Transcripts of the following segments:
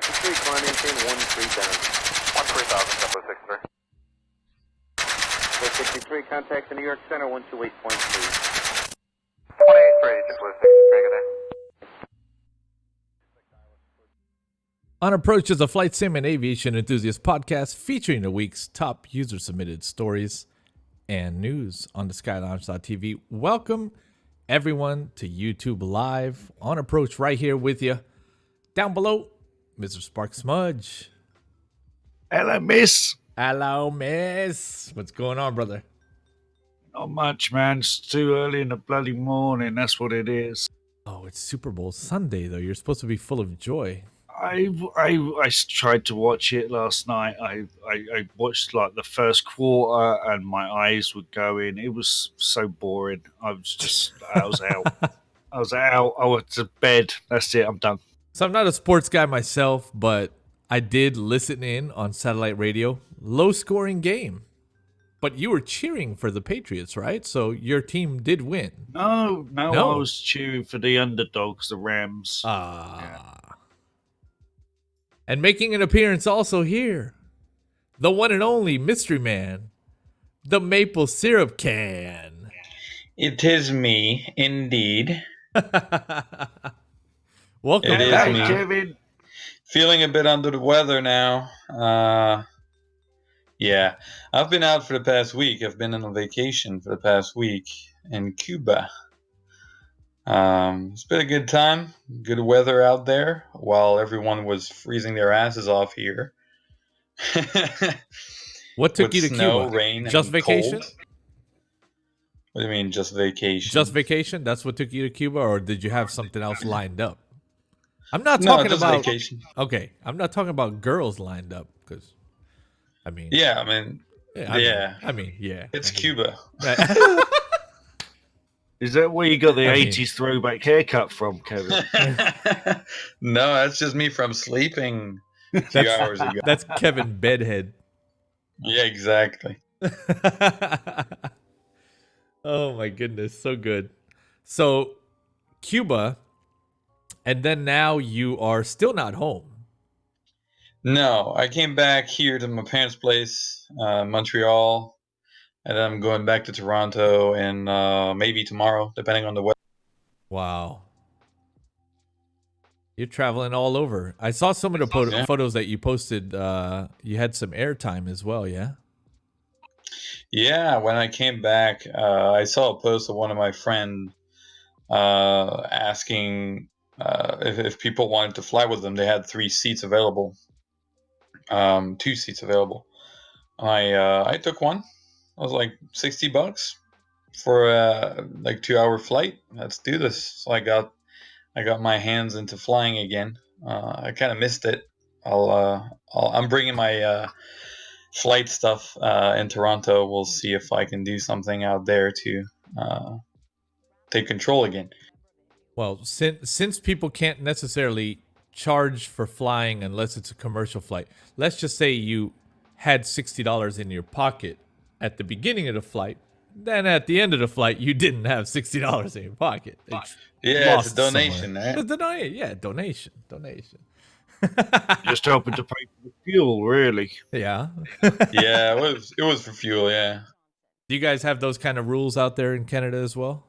63, climb maintain 13,000. 13,000, Tempo 63. 63, contact the New York Center, 128.3. 28-3, Tempo 63, good day. On Approach is a flight sim and aviation enthusiast podcast featuring the week's top user-submitted stories and news on the SkyLounge.tv. Welcome, everyone, to YouTube Live. On Approach right here with you. Down below, Mr. Spark Smudge. Hello, miss. Hello, miss. What's going on, brother? Not much, man. It's too early in the bloody morning. That's what it is. Oh, it's Super Bowl Sunday, though. You're supposed to be full of joy. I tried to watch it last night. I watched like the first quarter and my eyes were going. It was so boring. I was out. I was out. I went to bed. That's it. I'm done. So I'm not a sports guy myself, but I did listen in on satellite radio. Low scoring game. But you were cheering for the Patriots, right? So your team did win. No. No? I was cheering for the underdogs, the Rams. Yeah. And making an appearance also here, the one and only mystery man, the maple syrup can. It is me, indeed. Welcome It is back. me. Kevin. Feeling a bit under the weather now. Yeah, I've been out for the past week. I've been on a vacation for the past week in Cuba. It's been a good time. Good weather out there while everyone was freezing their asses off here. What took With you to snow, Cuba? rain, Just and vacation? cold. What do you mean, just vacation? Just vacation? That's what took you to Cuba, or did you have something else lined up? I'm not No, talking just about vacation. Okay, I'm not talking about girls lined up because, I mean, Yeah, I mean, yeah, it's Cuba. Is that where you got the I mean- 80s throwback haircut from, Kevin? No, that's just me from sleeping a few hours ago. That's Kevin Bedhead. Yeah, exactly. Oh my goodness, so good. So Cuba, and then now you are still not home. No, I came back here to my parents' place, Montreal, and then I'm going back to Toronto and maybe tomorrow, depending on the weather. Wow. You're traveling all over. I saw some of the Yeah. photos that you posted. You had some airtime as well, yeah? Yeah, when I came back, I saw a post of one of my friends asking if people wanted to fly with them. They had 3 seats available, 2 seats available. I took one. I was like $60 for a like 2-hour flight. Let's do this. So I got my hands into flying again. I kind of missed it. I'm bringing my flight stuff in Toronto. We'll see if I can do something out there to take control again. Well, since people can't necessarily charge for flying unless it's a commercial flight, let's just say you had $60 in your pocket at the beginning of the flight. Then at the end of the flight, you didn't have $60 in your pocket. Yeah, it's lost a donation, somewhere. right? Donation. Just hoping to pay for the fuel, really. Yeah. Yeah, it was for fuel. Yeah, Do you guys have those kind of rules out there in Canada as well?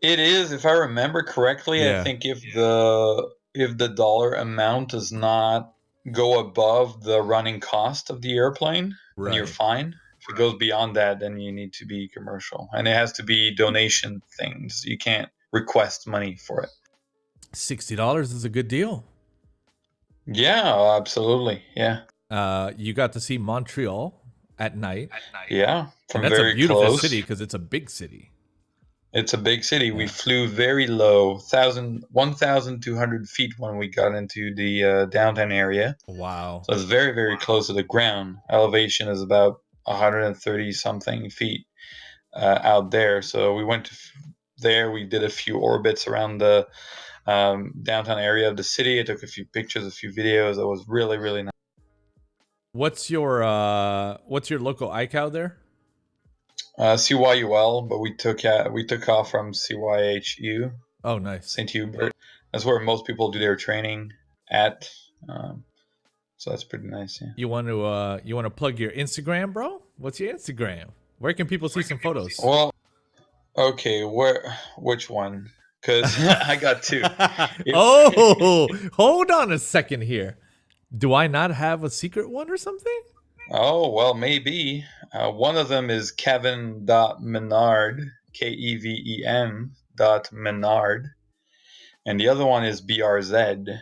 it is. If I remember correctly, Yeah. I think if the dollar amount does not go above the running cost of the airplane, then you're Right. fine. If it goes beyond that, then you need to be commercial, and it has to be donation things. You can't request money for it. $60 is a good deal. Yeah, absolutely. Yeah, You got to see Montreal at night. yeah. From And that's very a beautiful close. city because it's a big city. It's a big city. We Yeah. flew very low, 1,200 feet when we got into the downtown area. Wow. So it's very, very close to the ground. Elevation is about 130 something feet out there. So we went there. We did a few orbits around the downtown area of the city. I took a few pictures, a few videos. It was really, really nice. What's your local iCal there? CYUL, but we took off from CYHU, Oh, nice. St. Hubert. That's where most people do their training at. So that's pretty nice. Yeah. You want to plug your Instagram, bro? What's your Instagram? Where can people see some photos? Well, okay, which one? Because I got two. Oh, hold on a second here. Do I not have a secret one or something? Oh, well, maybe. One of them is Kevin.Menard, Keven.Menard. And the other one is BRZ,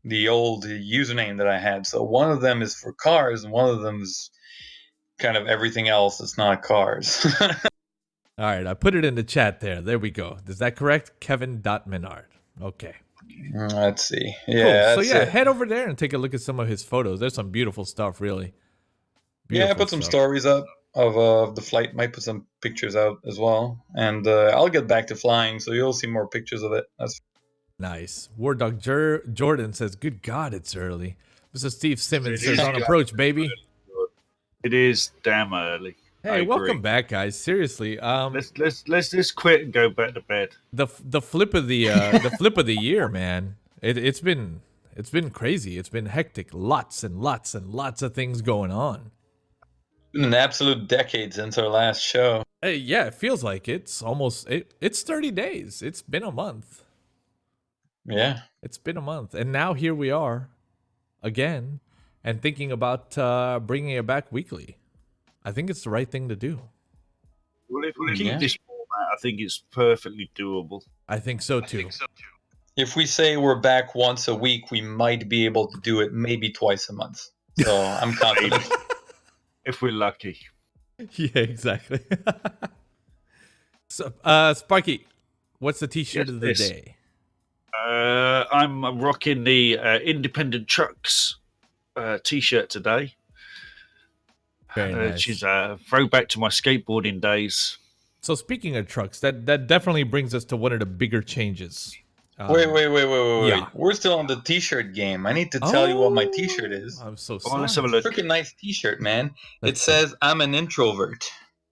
the old username that I had. So one of them is for cars, and one of them is kind of everything else that's not cars. All right, I put it in the chat there. There we go. Is that correct? Kevin.Menard. Okay. Let's see. Yeah. Cool. So yeah, it. head over there and take a look at some of his photos. There's some beautiful stuff, really. Yeah, I put some stories up of the flight. Might put some pictures out as well. And I'll get back to flying, so you'll see more pictures of it. That's nice. War Dog Jordan says, "Good God, it's early." Mr. Steve Simmons It says, is "On approach, baby." It is damn early. Hey, welcome back, guys. Seriously, Let's just quit and go back to bed. the flip of the the flip of the year, man. It's been crazy. It's been hectic. Lots and lots and lots of things going on. been an absolute decade since our last show. Hey, yeah, it feels like it's 30 days. It's been a month. Yeah. It's been a month, and now here we are, again, and thinking about bringing it back weekly. I think it's the right thing to do. Well, if we keep this format, I think it's perfectly doable. I think so too. If we say we're back once a week, we might be able to do it maybe twice a month. So I'm confident. If we're lucky. Yeah, exactly. So, Sparky, what's the T-shirt of the day? I'm rocking the Independent Trucks T-shirt today. Very nice. Which is a throwback to my skateboarding days. So speaking of trucks, that definitely brings us to one of the bigger changes. Wait. Yeah. We're still on the T-shirt game. I need to tell you what my T-shirt is. I'm so Come on, let's sorry. have a look. Freaking nice T-shirt, man. It says, "I'm an introvert."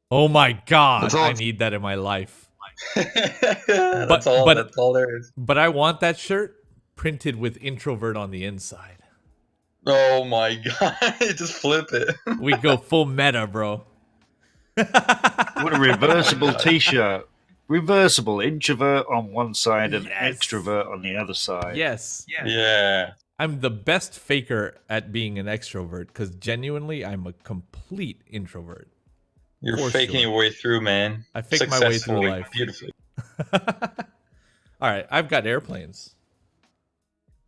Oh my God, That's all- I need that in my life. That's all there is. But I want that shirt printed with introvert on the inside. Oh my God. Just flip it. We go full meta, bro. What a reversible T-shirt. Reversible introvert on one side and Yes. extrovert on the other side. Yes. Yeah. I'm the best faker at being an extrovert because genuinely I'm a complete introvert. You're For faking sure. your way through, man. I fake my way through Successfully, life. Beautifully. All right, I've got airplanes.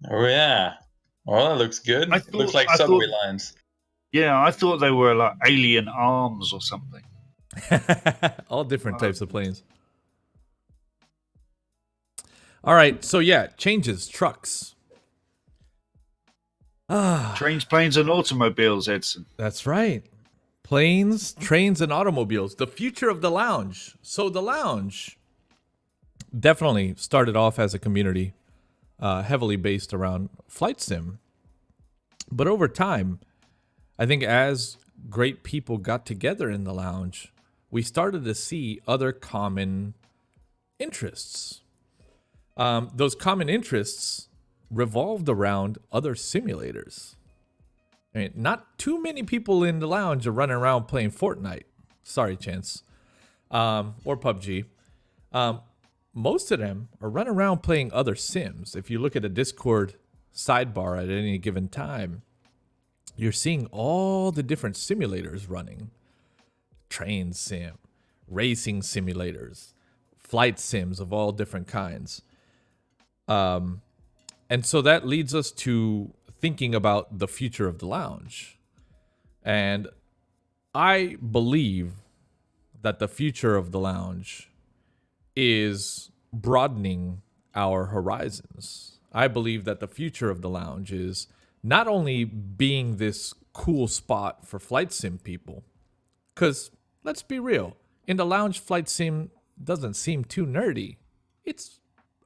Oh, yeah. Well, that looks good. It looks like subway lines. Yeah, I thought they were like alien arms or something. All different types of planes. All right, so yeah, changes, trucks. Trains, planes, and automobiles, Edson. That's right. Planes, trains, and automobiles. The future of the lounge. So the lounge definitely started off as a community heavily based around flight sim. But over time, I think as great people got together in the lounge, we started to see other common interests. Those common interests revolved around other simulators. I mean, not too many people in the lounge are running around playing Fortnite. Sorry, Chance. Or PUBG. Most of them are running around playing other sims. If you look at a Discord sidebar at any given time, you're seeing all the different simulators running. Train sim, racing simulators, flight sims of all different kinds. And so that leads us to thinking about the future of the lounge. And I believe that the future of the lounge is broadening our horizons. I believe that the future of the lounge is not only being this cool spot for flight sim people, because let's be real, in the lounge, flight sim doesn't seem too nerdy. It's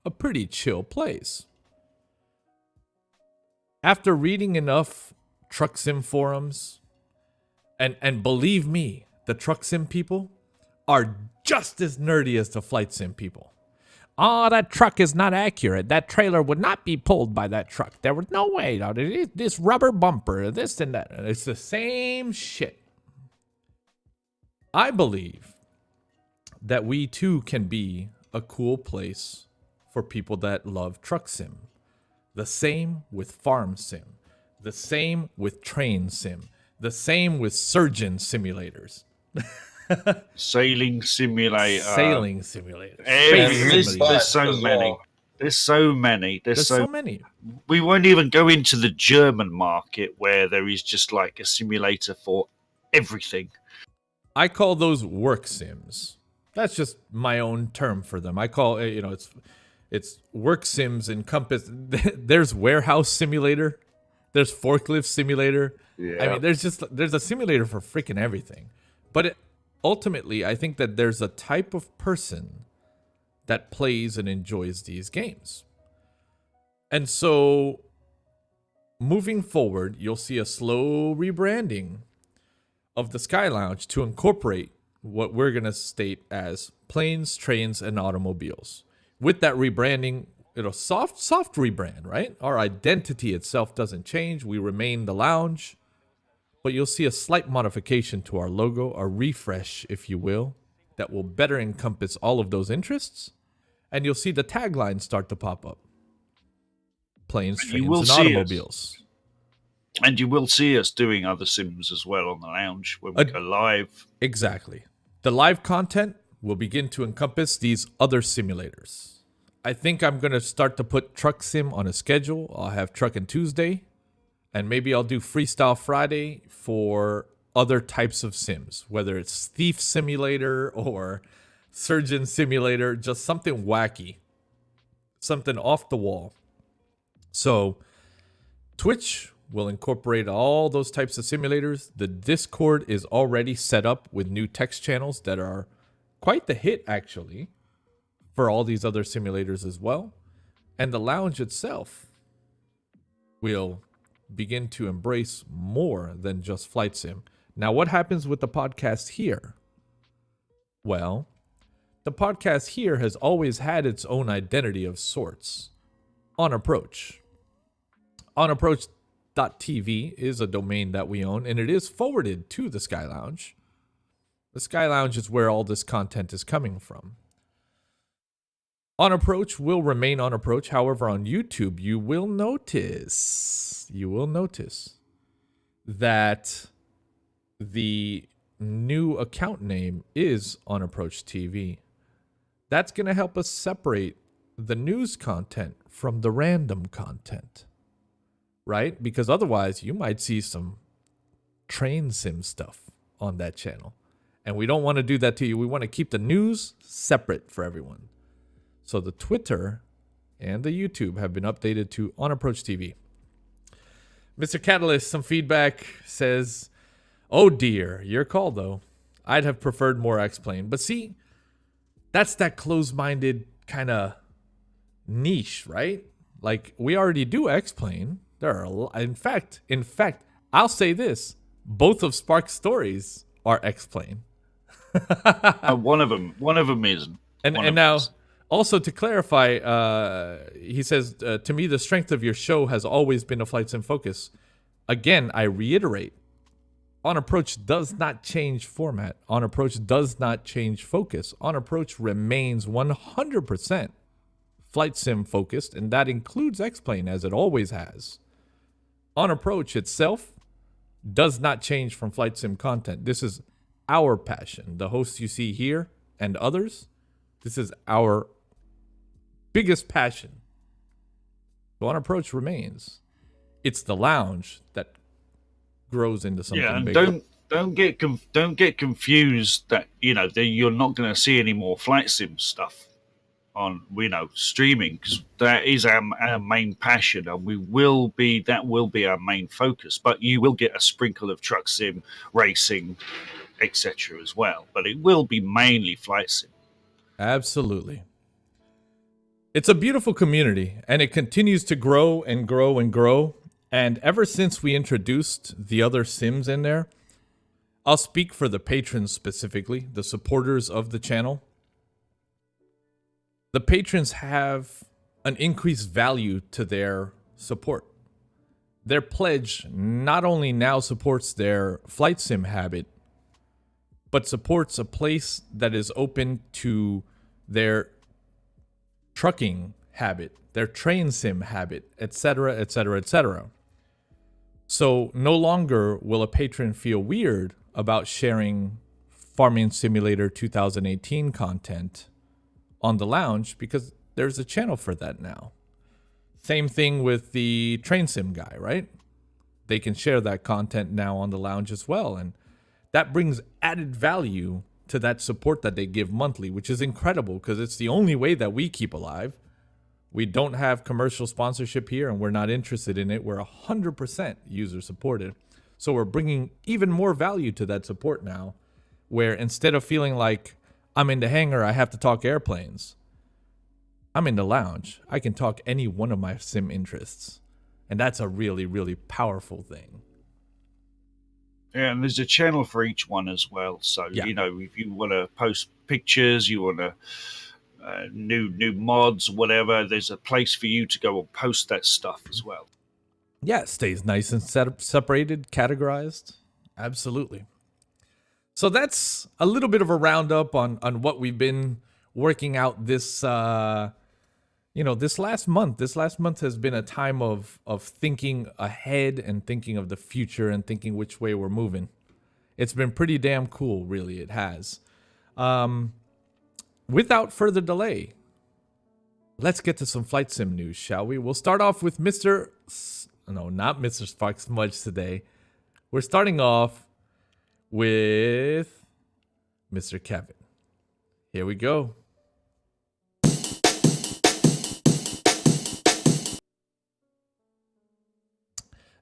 a pretty chill place. After reading enough truck sim forums, and believe me, the truck sim people are just as nerdy as the flight sim people. Oh, that truck is not accurate. That trailer would not be pulled by that truck. There was no way. This rubber bumper, this and that. It's the same shit. I believe that we too can be a cool place for people that love truck sim. The same with farm sim. The same with train sim. The same with surgeon simulators. Sailing simulator. Sailing simulators. There's so as many. well. There's so many. There's so many. We won't even go into the German market where there is just like a simulator for everything. I call those work sims. That's just my own term for them. I call it's work sims encompass. There's warehouse simulator. There's forklift simulator. Yeah. I mean, there's a simulator for freaking everything. But ultimately, I think that there's a type of person that plays and enjoys these games. And so, moving forward, you'll see a slow rebranding of the Sky Lounge to incorporate what we're going to state as planes, trains, and automobiles. With that rebranding, it'll soft rebrand, right? Our identity itself doesn't change. We remain the lounge. But you'll see a slight modification to our logo, a refresh, if you will, that will better encompass all of those interests. And you'll see the tagline start to pop up. Planes, trains, and automobiles. And you will see us doing other sims as well on the lounge when we go live. Exactly. The live content will begin to encompass these other simulators. I think I'm going to start to put Truck Sim on a schedule. I'll have Truckin' Tuesday. And maybe I'll do Freestyle Friday for other types of sims, whether it's Thief Simulator or Surgeon Simulator, just something wacky, something off the wall. So Twitch will incorporate all those types of simulators. The Discord is already set up with new text channels that are quite the hit, actually, for all these other simulators as well. And the lounge itself will begin to embrace more than just flight sim. Now, what happens with the podcast here? Well, the podcast here has always had its own identity of sorts. On Approach. OnApproach.tv is a domain that we own, and it is forwarded to the Sky Lounge. The Sky Lounge is where all this content is coming from. On Approach will remain On Approach. However, on YouTube, you will notice that the new account name is On Approach TV. That's going to help us separate the news content from the random content, right? Because otherwise, you might see some train sim stuff on that channel. And we don't want to do that to you. We want to keep the news separate for everyone. So the Twitter and the YouTube have been updated to On Approach TV. Mr. Catalyst, some feedback, says, oh dear, your call though. I'd have preferred more X-Plane. But see, that's that closed-minded kind of niche, right? Like, we already do X-Plane. There are a lot. In fact, I'll say this. Both of Spark's stories are X-Plane. One of them isn't. And now, also to clarify, he says, to me, the strength of your show has always been a flight sim focus. Again, I reiterate, On Approach does not change format. On Approach does not change focus. On Approach remains 100% flight sim focused, and that includes X-Plane, as it always has. On Approach itself does not change from flight sim content. This is our passion. The hosts you see here and others, this is our biggest passion. So On Approach remains. It's the lounge that grows into something and bigger. don't get confused that you're not going to see any more flight sim stuff on streaming, because that is our main passion, and that will be our main focus. But you will get a sprinkle of truck sim, racing, etc. as well. But it will be mainly flight sim. Absolutely. It's a beautiful community, and it continues to grow and grow and grow. And ever since we introduced the other sims in there, I'll speak for the patrons specifically, the supporters of the channel. the patrons have an increased value to their support. Their pledge not only now supports their flight sim habit, but supports a place that is open to their trucking habit, their train sim habit, etc., etc., etc. So no longer will a patron feel weird about sharing Farming Simulator 2018 content on the lounge because there's a channel for that now. Same thing with the train sim guy, right? They can share that content now on the lounge as well. And that brings added value to that support that they give monthly, which is incredible because it's the only way that we keep alive. We don't have commercial sponsorship here and we're not interested in it. We're 100% user supported. So we're bringing even more value to that support now, where instead of feeling like I'm in the hangar, I have to talk airplanes, I'm in the lounge. I can talk any one of my sim interests. And that's a really, really powerful thing. Yeah, and there's a channel for each one as well. So, Yeah. you know, if you want to post pictures, you want to new mods, whatever, there's a place for you to go and post that stuff as well. Yeah, it stays nice and separated, categorized. Absolutely. So that's a little bit of a roundup on what we've been working out this this last month. This last month has been a time of thinking ahead and thinking of the future and thinking which way we're moving. It's been pretty damn cool, really. It has. Without further delay, let's get to some flight sim news, shall we? We'll start off with not Mr. Sparks Smudge today. We're starting off with Mr. Kevin. Here we go.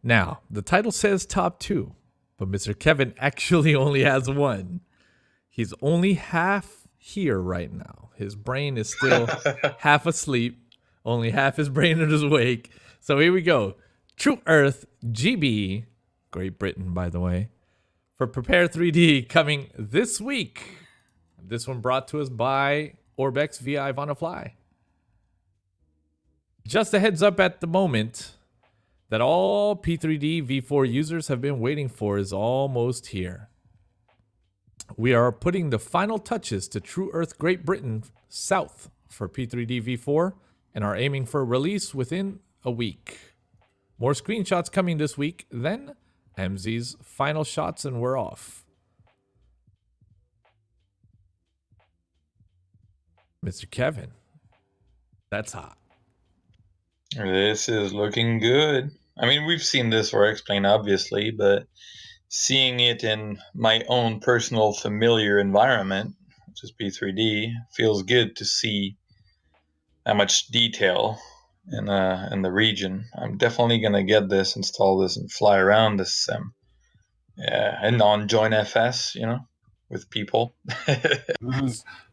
Now, the title says top 2, but Mr. Kevin actually only has 1. He's only half here right now. His brain is still half asleep. Only half his brain is awake. So here we go. True Earth GB, Great Britain, by the way, for Prepare 3D coming this week. This one brought to us by Orbex VI on a Fly. Just a heads up at the moment that all P3D V4 users have been waiting for is almost here. We are putting the final touches to True Earth Great Britain South for P3D V4 and are aiming for release within a week. More screenshots coming this week, then MZ's final shots and we're off. Mr. Kevin, that's hot. This is looking good. I mean, we've seen this for X-Plane, obviously, but seeing it in my own personal familiar environment, which is P3D, feels good to see that much detail in the region. I'm definitely gonna get this, install this, and fly around this sim. Yeah, and on Join FS, with people.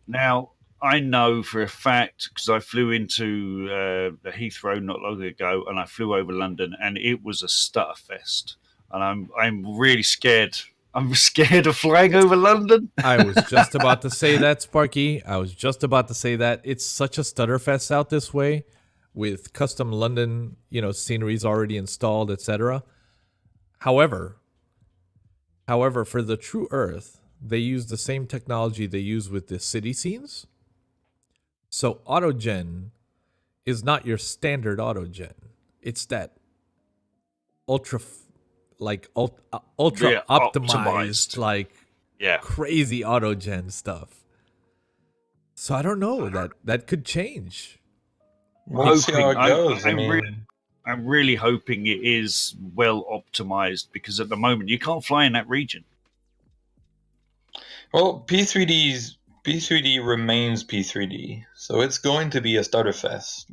Now, I know for a fact, because I flew into Heathrow not long ago, and I flew over London, and it was a stutterfest. And I'm really scared. I'm scared of flying over London. I was just about to say that, Sparky. I was just about to say that. It's such a stutterfest out this way with custom London, sceneries already installed, etc. However, for the True Earth, they use the same technology they use with the city scenes. So autogen is not your standard autogen. It's that ultra optimized, crazy autogen stuff. So I don't know, that could change. We'll see how it goes. I'm really hoping it is well optimized, because at the moment you can't fly in that region. Well, P3D remains P3D, so it's going to be a starter fest,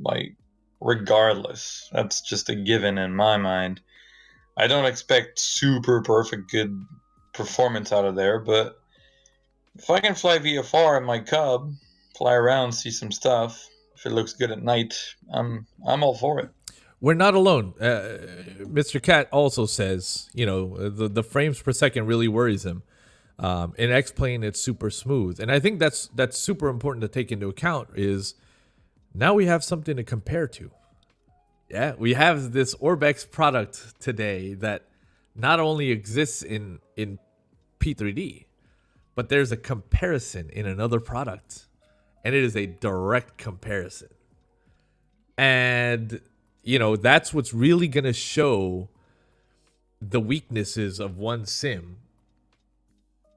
regardless. That's just a given in my mind. I don't expect super perfect good performance out of there, but if I can fly VFR in my Cub, fly around, see some stuff, if it looks good at night, I'm all for it. We're not alone. Mr. Cat also says, the frames per second really worries him. In X-Plane, it's super smooth. And I think that's super important to take into account is Now we have something to compare to. Yeah, we have this Orbex product today that not only exists in P3D, but there's a comparison in another product, and it is a direct comparison. And that's what's really going to show the weaknesses of one sim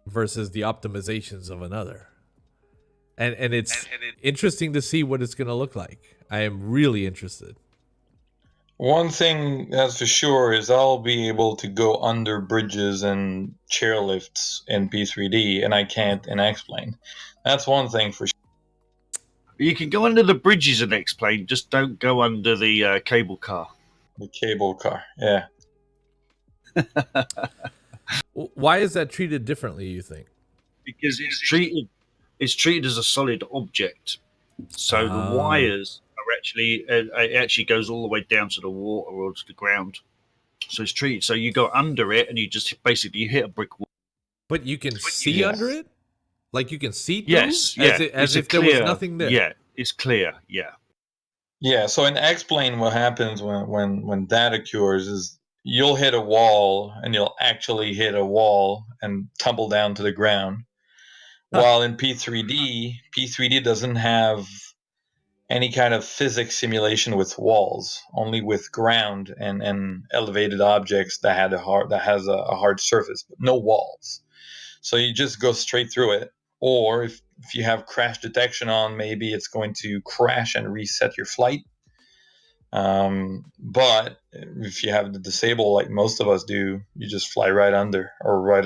versus the optimizations of another. And it's interesting to see what it's going to look like. I am really interested. One thing that's for sure is I'll be able to go under bridges and chairlifts in P3D, and I can't in X-Plane. That's one thing for sure. You can go under the bridges and X-Plane, just don't go under the cable car. The cable car, yeah. Why is that treated differently, you think? Because it's treated as a solid object. So the wires are actually it actually goes all the way down to the water or to the ground. So it's treated. So you go under it and you just basically hit a brick wall. But you can see under it? Like you can see through? Yes, yeah. As if there was nothing there. Yeah, it's clear, yeah. Yeah, so in X-Plane what happens when that occurs is you'll hit a wall and you'll actually hit a wall and tumble down to the ground. While in P3D doesn't have any kind of physics simulation with walls, only with ground and elevated objects that has a hard surface, but no walls. So you just go straight through it. Or if you have crash detection on, maybe it's going to crash and reset your flight. But if you have the disable like most of us do, you just fly right under or right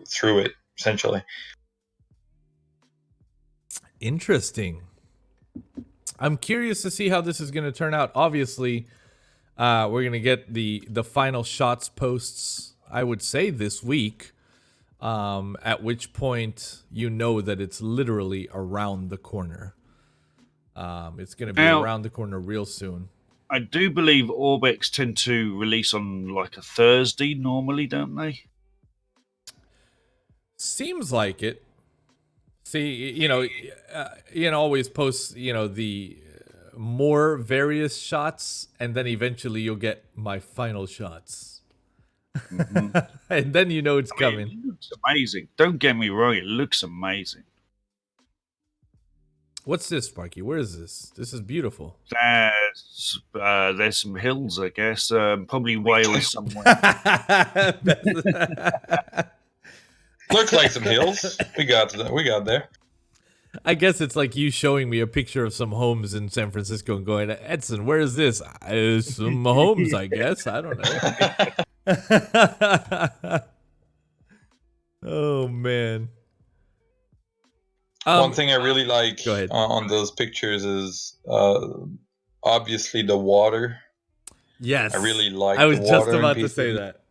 through it, essentially. Interesting. I'm curious to see how this is going to turn out. Obviously, we're going to get the final shots posts, I would say, this week. At which point that it's literally around the corner. It's going to be around the corner real soon. I do believe Orbex tend to release on like a Thursday normally, don't they? Seems like it. See, always post, the more various shots, and then eventually you'll get my final shots. Mm-hmm. And then it's coming. It looks amazing. Don't get me wrong, it looks amazing. What's this, Sparky? Where is this? This is beautiful. There's some hills, I guess. Probably Wales somewhere. Looks like some hills. We got there. I guess it's like you showing me a picture of some homes in San Francisco and going, Edson, where is this? Some homes, I guess. I don't know. Oh, man. One thing I really like go ahead. On those pictures is obviously the water. Yes. I really like I was the water just about to say that.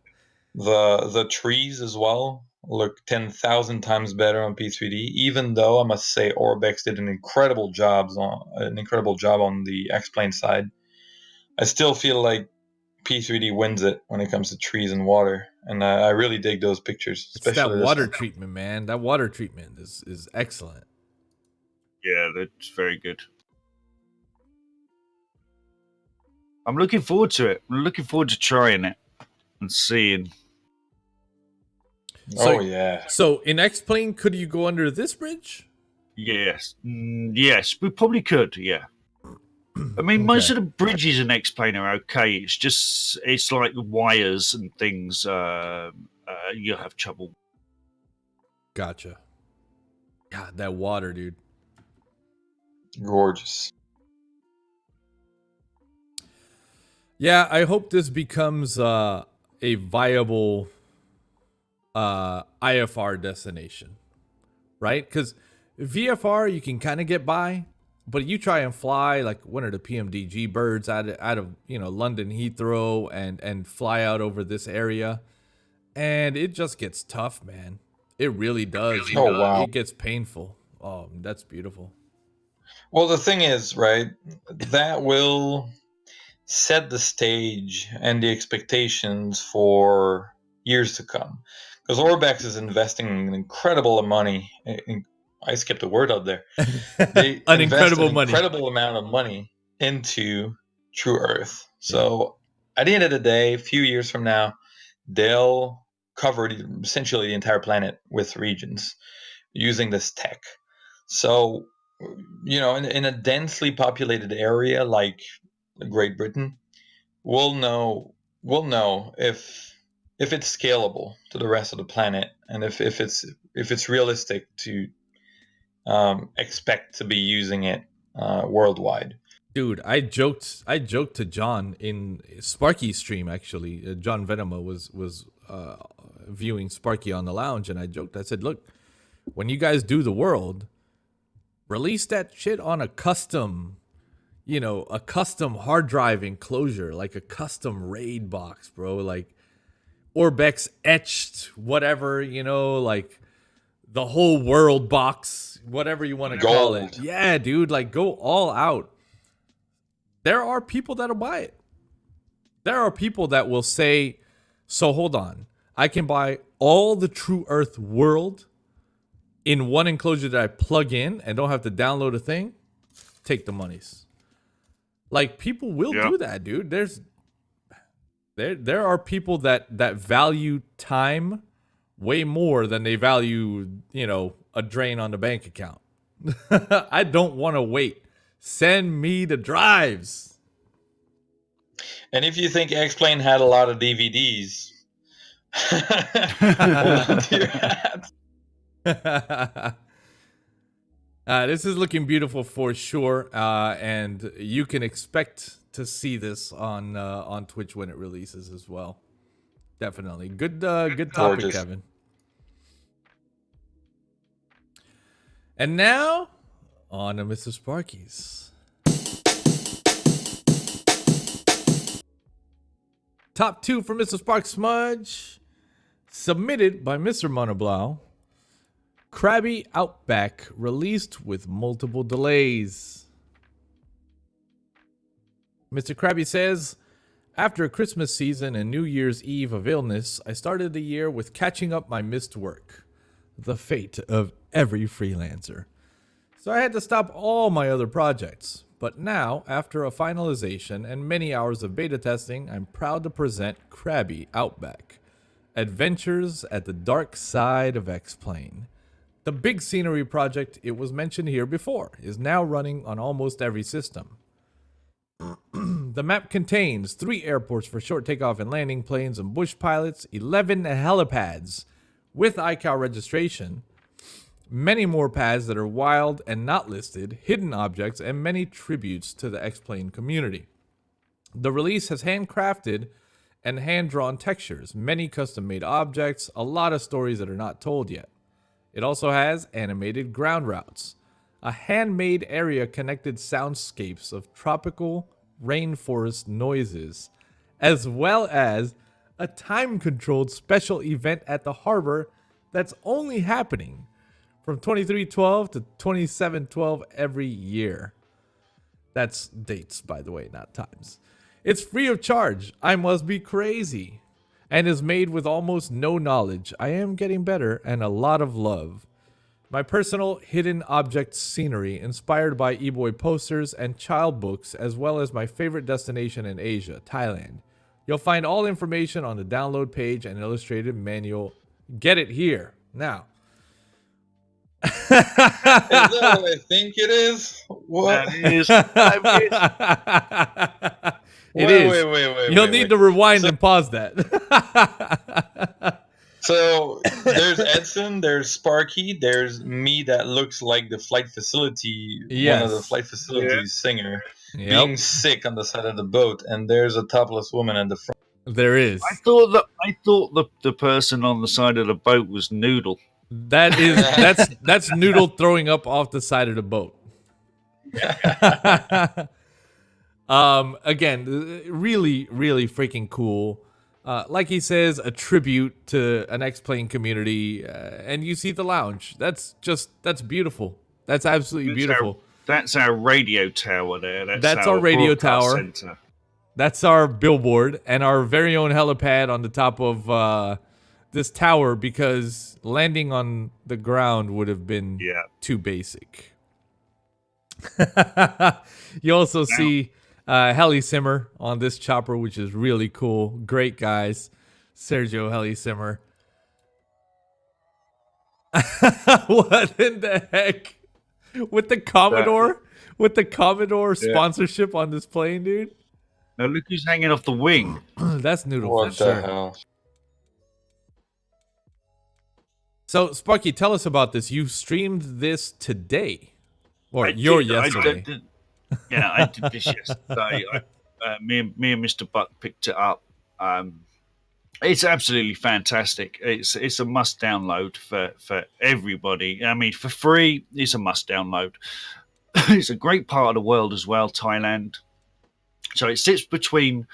The trees as well look 10,000 times better on P3D, even though I must say Orbex did an incredible job on the X-Plane side. I still feel like P3D wins it when it comes to trees and water, and I really dig those pictures. Especially it's that water treatment, man. That water treatment is excellent. Yeah, that's very good. I'm looking forward to it. I'm looking forward to trying it and seeing. So in X-Plane, could you go under this bridge? Yes. Yes, we probably could, yeah. I mean, most of the bridges in X-Plane are okay. It's like wires and things. You'll have trouble. Gotcha. God, that water, dude. Gorgeous. Yeah, I hope this becomes a viable IFR destination, right? Because VFR, you can kind of get by. But you try and fly like one of the PMDG birds out of London Heathrow and fly out over this area, and it just gets tough, man. It really does. Wow. It gets painful. Oh, that's beautiful. Well, the thing is, right, that will set the stage and the expectations for years to come, because Orbex is investing an incredible money I skipped a word out there. They An invest incredible an money. incredible amount of money into True Earth. So at the end of the day, a few years from now, they'll cover essentially the entire planet with regions using this tech. So, in a densely populated area like Great Britain, we'll know if it's scalable to the rest of the planet, and if it's realistic to expect to be using it worldwide. Dude, I joked to John in Sparky's stream actually. John Venema was viewing Sparky on the lounge, and I joked. I said, "Look, when you guys do the world, release that shit on a custom, a custom hard drive enclosure, like a custom RAID box, bro, like Orbex etched whatever, like the whole world box, whatever you want to call it. Gold. Yeah, dude, like go all out. There are people that'll buy it. There are people that will say, so hold on, I can buy all the True Earth world in one enclosure that I plug in and don't have to download a thing. Take the monies. Like, people will do that, dude. There are people that value time way more than they value, a drain on the bank account. I don't want to wait. Send me the drives. And if you think X-Plane had a lot of DVDs, hold on to your hat. This is looking beautiful for sure, and you can expect to see this on Twitch when it releases as well. Definitely good topic, Gorgeous. Kevin. And now on to Mr. Sparky's top 2 for Mr. Spark Smudge, submitted by Mr. Monoblau. Krabi Outback released with multiple delays. Mr. Krabi says, after a Christmas season and New Year's Eve of illness, I started the year with catching up my missed work. The fate of every freelancer. So I had to stop all my other projects. But now, after a finalization and many hours of beta testing, I'm proud to present Krabi Outback. Adventures at the Dark Side of X-Plane. The big scenery project, it was mentioned here before, is now running on almost every system. The map contains 3 airports for short takeoff and landing planes and bush pilots, 11 helipads with ICAO registration, many more pads that are wild and not listed, hidden objects, and many tributes to the X-Plane community. The release has handcrafted and hand-drawn textures, many custom-made objects, a lot of stories that are not told yet. It also has animated ground routes, a handmade area connected soundscapes of tropical rainforest noises, as well as a time-controlled special event at the harbor that's only happening from 23/12 to 27/12 every year. That's dates, by the way, not times. It's free of charge. I must be crazy. And is made with almost no knowledge. I am getting better and a lot of love. My personal hidden object scenery inspired by e-boy posters and child books, as well as my favorite destination in Asia, Thailand. You'll find all information on the download page and illustrated manual. Get it here now. Is that what I think it is? What? That is. It is. Wait. You'll need to rewind and pause that. So there's Edson, there's Sparky, there's me that looks like the flight facility, one of the flight facilities singer, being sick on the side of the boat, and there's a topless woman in the front. There is. I thought the person on the side of the boat was Noodle. That's Noodle throwing up off the side of the boat. Again, really, really freaking cool. Like he says, a tribute to an X-Plane community, and you see the lounge. That's beautiful. That's absolutely beautiful. That's our radio tower there. That's our radio broadcast tower. Center. That's our billboard and our very own helipad on the top of this tower because landing on the ground would have been too basic. You also see Heli Simmer on this chopper, which is really cool. Great guys. Sergio Heli Simmer. What in the heck? With the Commodore? With the Commodore sponsorship on this plane, dude? Now look who's hanging off the wing. That's Noodle What for the sure. hell? So, Sparky, tell us about this. You streamed this today. Or I yesterday. I did this yesterday. Me and Mr. Buck picked it up. It's absolutely fantastic. It's a must download for everybody. I mean, for free, it's a must download. It's a great part of the world as well, Thailand. So it sits between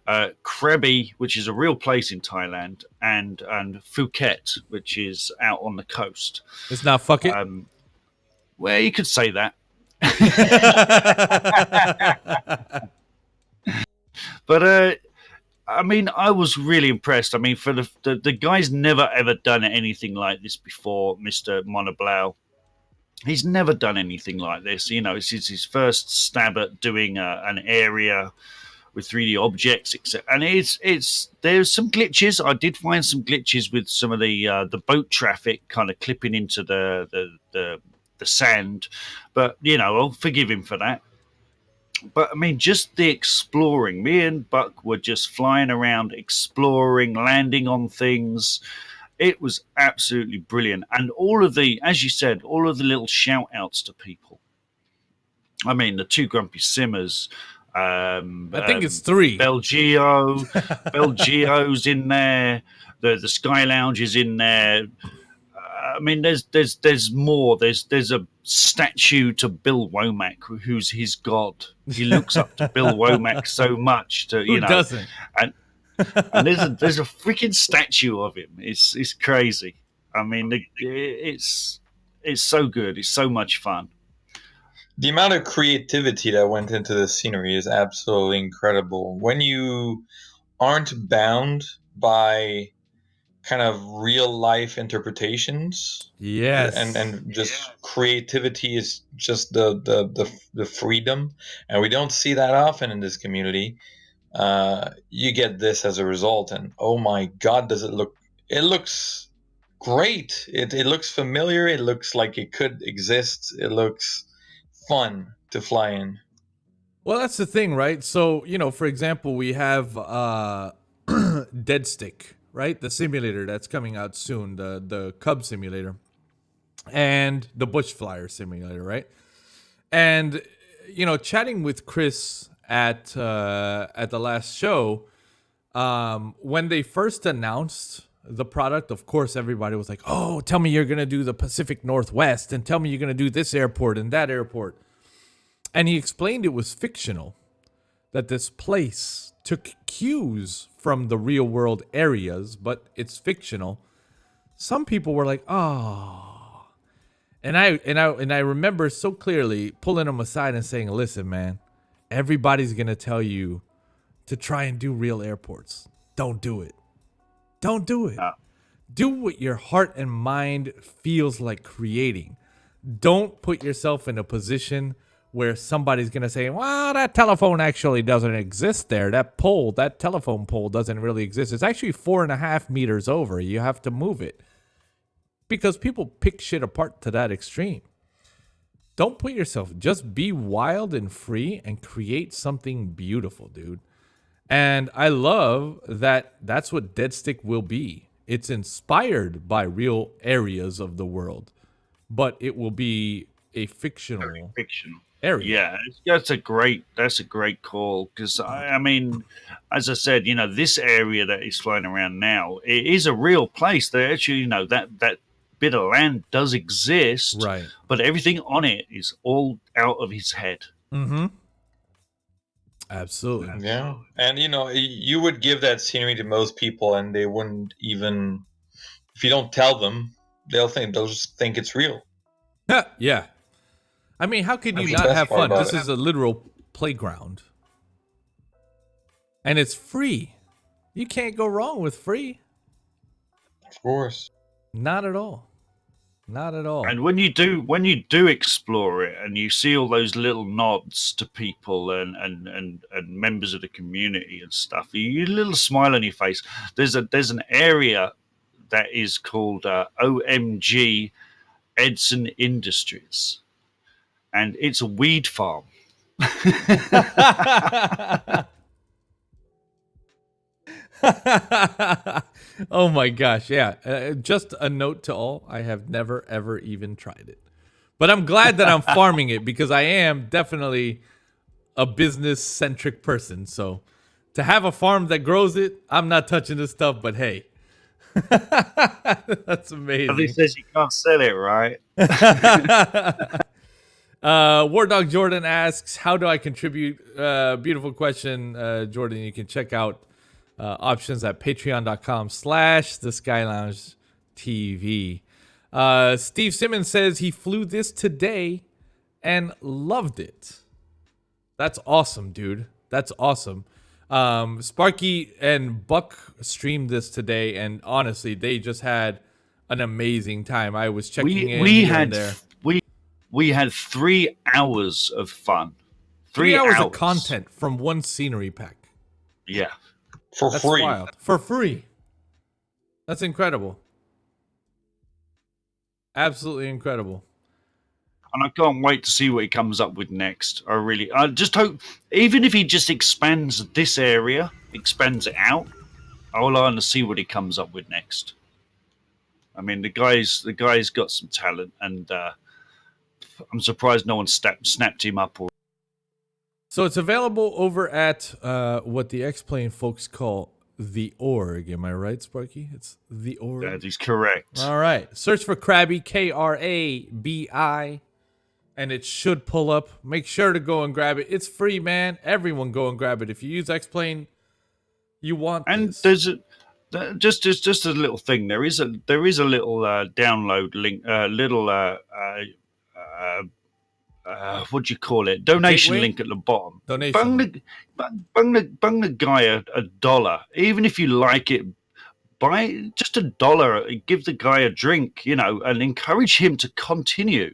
Krabi, which is a real place in Thailand, and Phuket, which is out on the coast. It's not fuck it. Well, you could say that. But I mean, I was really impressed. I mean, for the guy's never ever done anything like this before, Mr. Monoblau. He's never done anything like this. You know, it's his first stab at doing an area with 3D objects, etc. And there's some glitches. I did find some glitches with some of the boat traffic kind of clipping into the sand, but you know, I'll forgive him for that. But I mean, just the exploring. Me and Buck were just flying around, exploring, landing on things. It was absolutely brilliant. And all of the, as you said, all of the little shout outs to people. I mean, the two Grumpy Simmers. I think it's 3. Belgio's in there. The Sky Lounge is in there. I mean, there's more. There's a statue to Bill Womack, who's his god. He looks up to Bill Womack so much. Who doesn't? And there's a freaking statue of him. It's crazy. I mean, it's so good. It's so much fun. The amount of creativity that went into the scenery is absolutely incredible. When you aren't bound by kind of real life interpretations, yes, and just creativity is just the freedom, and we don't see that often in this community. You get this as a result, and oh my god, does it look? It looks great. It looks familiar. It looks like it could exist. It looks fun to fly in. Well, that's the thing, right? So, you know, for example, we have Dead Stick, right? The simulator that's coming out soon, the Cub simulator, and the Bush Flyer simulator, right? And you know, chatting with Chris at the last show, when they first announced the product, of course, everybody was like, "Oh, tell me you're gonna do the Pacific Northwest, and tell me you're gonna do this airport and that airport." And he explained it was fictional, that this place took cues from the real world areas, but it's fictional. Some people were like, "Oh," and I remember so clearly pulling them aside and saying, "Listen, man, everybody's gonna tell you to try and do real airports. Don't do it. Don't do it. Do what your heart and mind feels like creating. Don't put yourself in a position where somebody's going to say, well, that telephone actually doesn't exist there. That telephone pole doesn't really exist. It's actually 4.5 meters over. You have to move it." Because people pick shit apart to that extreme. Don't put yourself, just be wild and free and create something beautiful, dude. And I love that that's what Dead Stick will be. It's inspired by real areas of the world, but it will be a fictional area. Yeah, that's a great call, because I mean, as I said, you know, this area that he's flying around now, it is a real place. There actually, you know, that bit of land does exist, right? But everything on it is all out of his head. Mm-hmm. Absolutely. Yeah. And you know, you would give that scenery to most people and they wouldn't even, if you don't tell them, they'll just think it's real. Yeah. I mean, how could you not have fun? This is a literal playground. And it's free. You can't go wrong with free. Of course. Not at all. Not at all. And when you do explore it, and you see all those little nods to people and members of the community and stuff, you get a little smile on your face. There's an area that is called OMG Edson Industries, and it's a weed farm. Oh my gosh, yeah. Just a note to all, I have never ever even tried it. But I'm glad that I'm farming it because I am definitely a business centric person. So to have a farm that grows it, I'm not touching this stuff, but hey. That's amazing. He says you can't sell it, right? War Dog Jordan asks, how do I contribute? Beautiful question, Jordan. You can check out options at patreon.com/the Sky Lounge TV. Steve Simmons says he flew this today and loved it. That's awesome, dude. That's awesome. Sparky and Buck streamed this today, and honestly, they just had an amazing time. I was checking in here and there. We had 3 hours of fun. 3 hours of content from one scenery pack. Yeah. That's free. Wild. For free. That's incredible. Absolutely incredible. And I can't wait to see what he comes up with next. I just hope, even if he just expands this area, expands it out, I want to see what he comes up with next. I mean, the guy's got some talent, and I'm surprised no one snapped him up. So it's available over at what the X-Plane folks call the Org. Am I right, Sparky? It's the Org. That is correct. All right. Search for Krabi, Krabi, and it should pull up. Make sure to go and grab it. It's free, man. Everyone go and grab it. If you use X-Plane, you want and this. There's just a little thing. There is a little download link, what do you call it? Donation Gateway? link at the bottom. Donation. Bung the guy a $1. Even if you like it, buy just $1. Give the guy a drink, and encourage him to continue.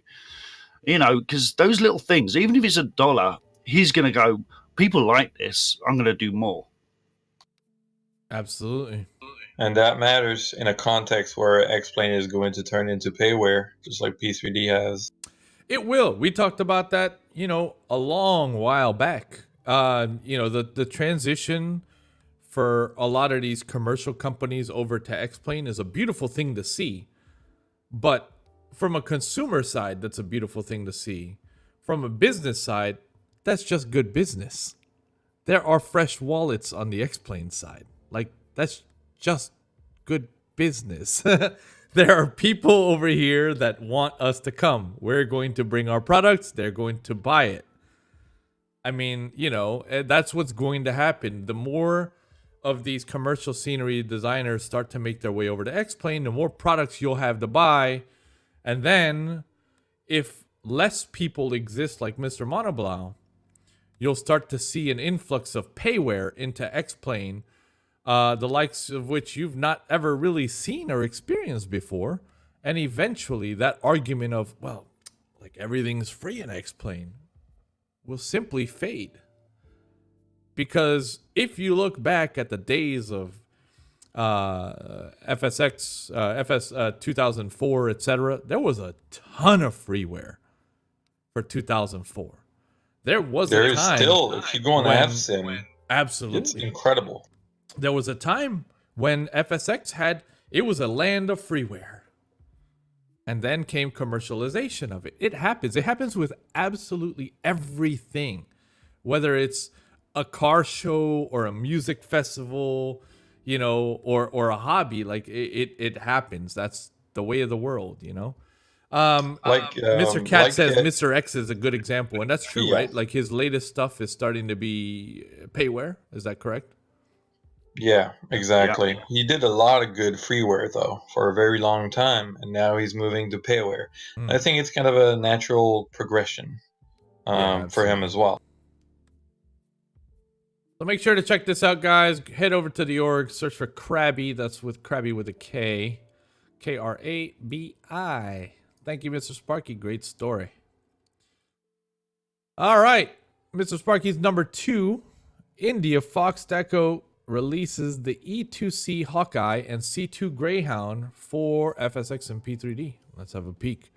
Because those little things, even if it's $1, he's going to go, people like this, I'm going to do more. Absolutely. And that matters in a context where X-Plane is going to turn into payware, just like P3D has. It will. We talked about that, a long while back. The transition for a lot of these commercial companies over to X-Plane is a beautiful thing to see. But from a consumer side, that's a beautiful thing to see. From a business side, that's just good business. There are fresh wallets on the X-Plane side. Like, that's just good business. There are people over here that want us to come. We're going to bring our products. They're going to buy it. I mean, that's what's going to happen. The more of these commercial scenery designers start to make their way over to X-Plane, the more products you'll have to buy. And then if less people exist like Mr. Monoblau, you'll start to see an influx of payware into X-Plane, the likes of which you've not ever really seen or experienced before. And eventually that argument of, well, like everything's free in X-Plane will simply fade. Because if you look back at the days of FSX, FS 2004, etc., there was a ton of freeware for 2004. There was There a is time still, if you go on the when- FSIM, absolutely, it's incredible. there was a time when FSX it was a land of freeware. And then came commercialization of it. It happens. It happens with absolutely everything. Whether it's a car show or a music festival, or a hobby, like it happens. That's the way of the world, Mr. Cat says Mr. X is a good example, and that's true, Yeah. right? Like his latest stuff is starting to be payware. Is that correct? Yeah, exactly. He did a lot of good freeware, though, for a very long time, and now he's moving to payware. I think it's kind of a natural progression for him as well. So make sure to check this out, guys. Head over to the org, search for Krabi. That's with Krabi with a K. Krabi. Thank you, Mr. Sparky. Great story. All right. Mr. Sparky's number 2. India Fox Deco releases the E2C Hawkeye and C2 Greyhound for FSX and P3D. Let's have a peek.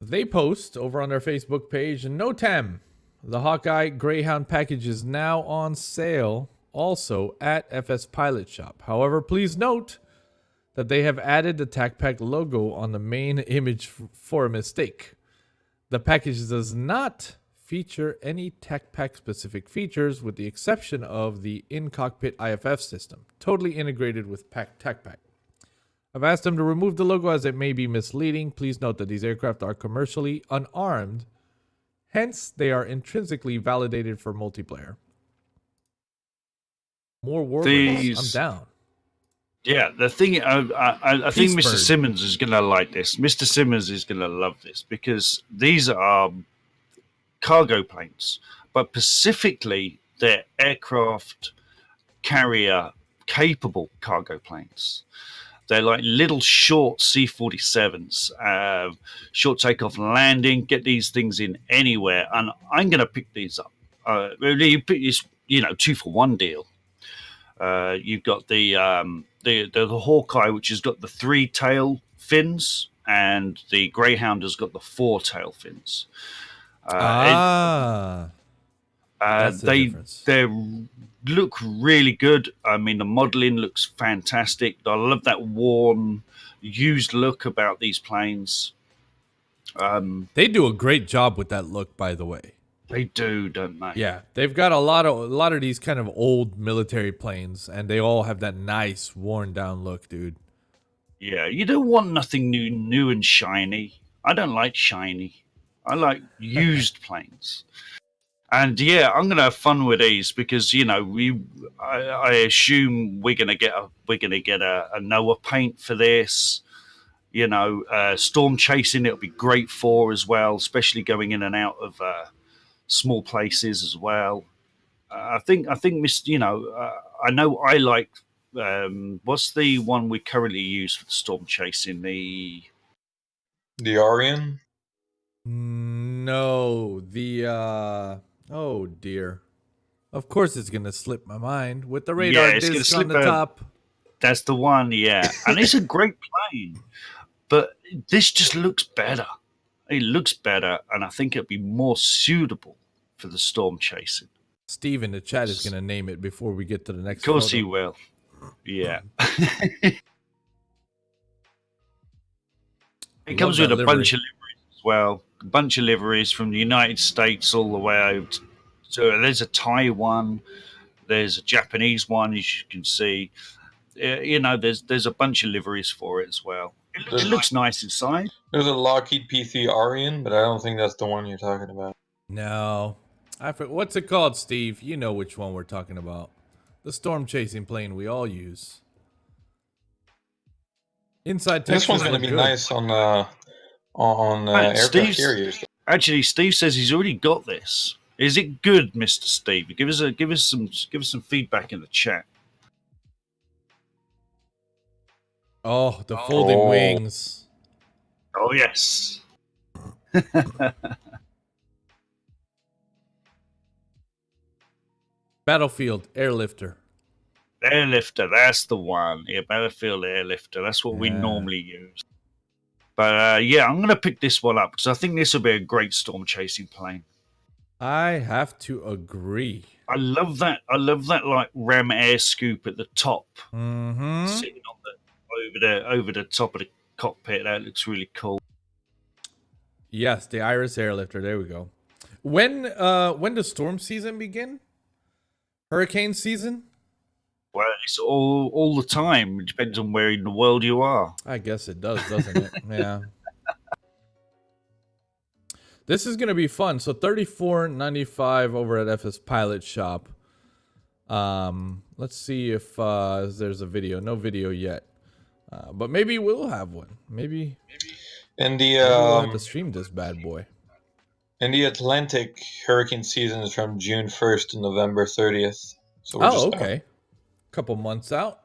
They post over on their Facebook page, NOTAM, the Hawkeye Greyhound package is now on sale also at FS Pilot Shop. However, please note that they have added the TacPack logo on the main image for a mistake. The package does not feature any TacPack specific features with the exception of the in-cockpit IFF system, totally integrated with TacPack. I've asked them to remove the logo as it may be misleading. Please note that these aircraft are commercially unarmed, hence they are intrinsically validated for multiplayer. More warbirds. I'm down. Yeah, the thing I think Mr. Bird. Simmons is going to like this. Mr. Simmons is going to love this because these are cargo planes, but specifically they're aircraft carrier capable cargo planes. They're like little short C-47s, short takeoff and landing. Get these things in anywhere, and I'm going to pick these up. Really, it's 2-for-1 deal. You've got the Hawkeye, which has got the 3 tail fins, and the Greyhound has got the 4 tail fins. That's the difference. They look really good. I mean, the modeling looks fantastic. I love that worn, used look about these planes. They do a great job with that look, by the way. They do, don't they? Yeah, they've got a lot of these kind of old military planes, and they all have that nice worn down look, dude. Yeah, you don't want nothing new and shiny. I don't like shiny. I like used planes. And yeah, I'm gonna have fun with these because I assume we're gonna get a NOAA paint for this. Storm chasing it'll be great for as well, especially going in and out of small places as well. I think I know I like what's the one we currently use for the storm chasing, the Arian? No, oh dear. Of course it's gonna slip my mind with the radar disc on the top. That's the one, yeah. And it's a great plane, but this just looks better. It looks better, and I think it'll be more suitable for the storm chasing. Steve in the chat is gonna name it before we get to the next. Of course photo. he will. Yeah. It comes with a bunch of liveries as well. A bunch of liveries from the United States all the way over. So there's a Thai one. There's a Japanese one, as you can see. There's a bunch of liveries for it as well. It looks nice inside. There's a Lockheed P3 Arian, but I don't think that's the one you're talking about. No. What's it called, Steve? You know which one we're talking about. The storm chasing plane we all use. Inside text. This one's going to be nice on aircraft carriers. Actually, Steve says he's already got this. Is it good, Mr. Steve? Give us some feedback in the chat. Oh, the folding wings. Oh yes. Battlefield airlifter. Airlifter, that's the one. Yeah, Battlefield airlifter. That's what we normally use. But I'm going to pick this one up because I think this will be a great storm chasing plane. I have to agree. I love that like Ram air scoop at the top, sitting on over the top of the cockpit. That looks really cool. Yes, the Iris airlifter. There we go. When does storm season begin? Hurricane season? Well, it's all the time. It depends on where in the world you are. I guess it does, doesn't it? Yeah. This is gonna be fun. So $34.95 over at FS Pilot Shop. Let's see if there's a video. No video yet, but maybe we'll have one. Maybe. And we'll have to stream this bad boy. In the Atlantic, hurricane season is from June 1st to November 30th. So we're just okay. Couple months out.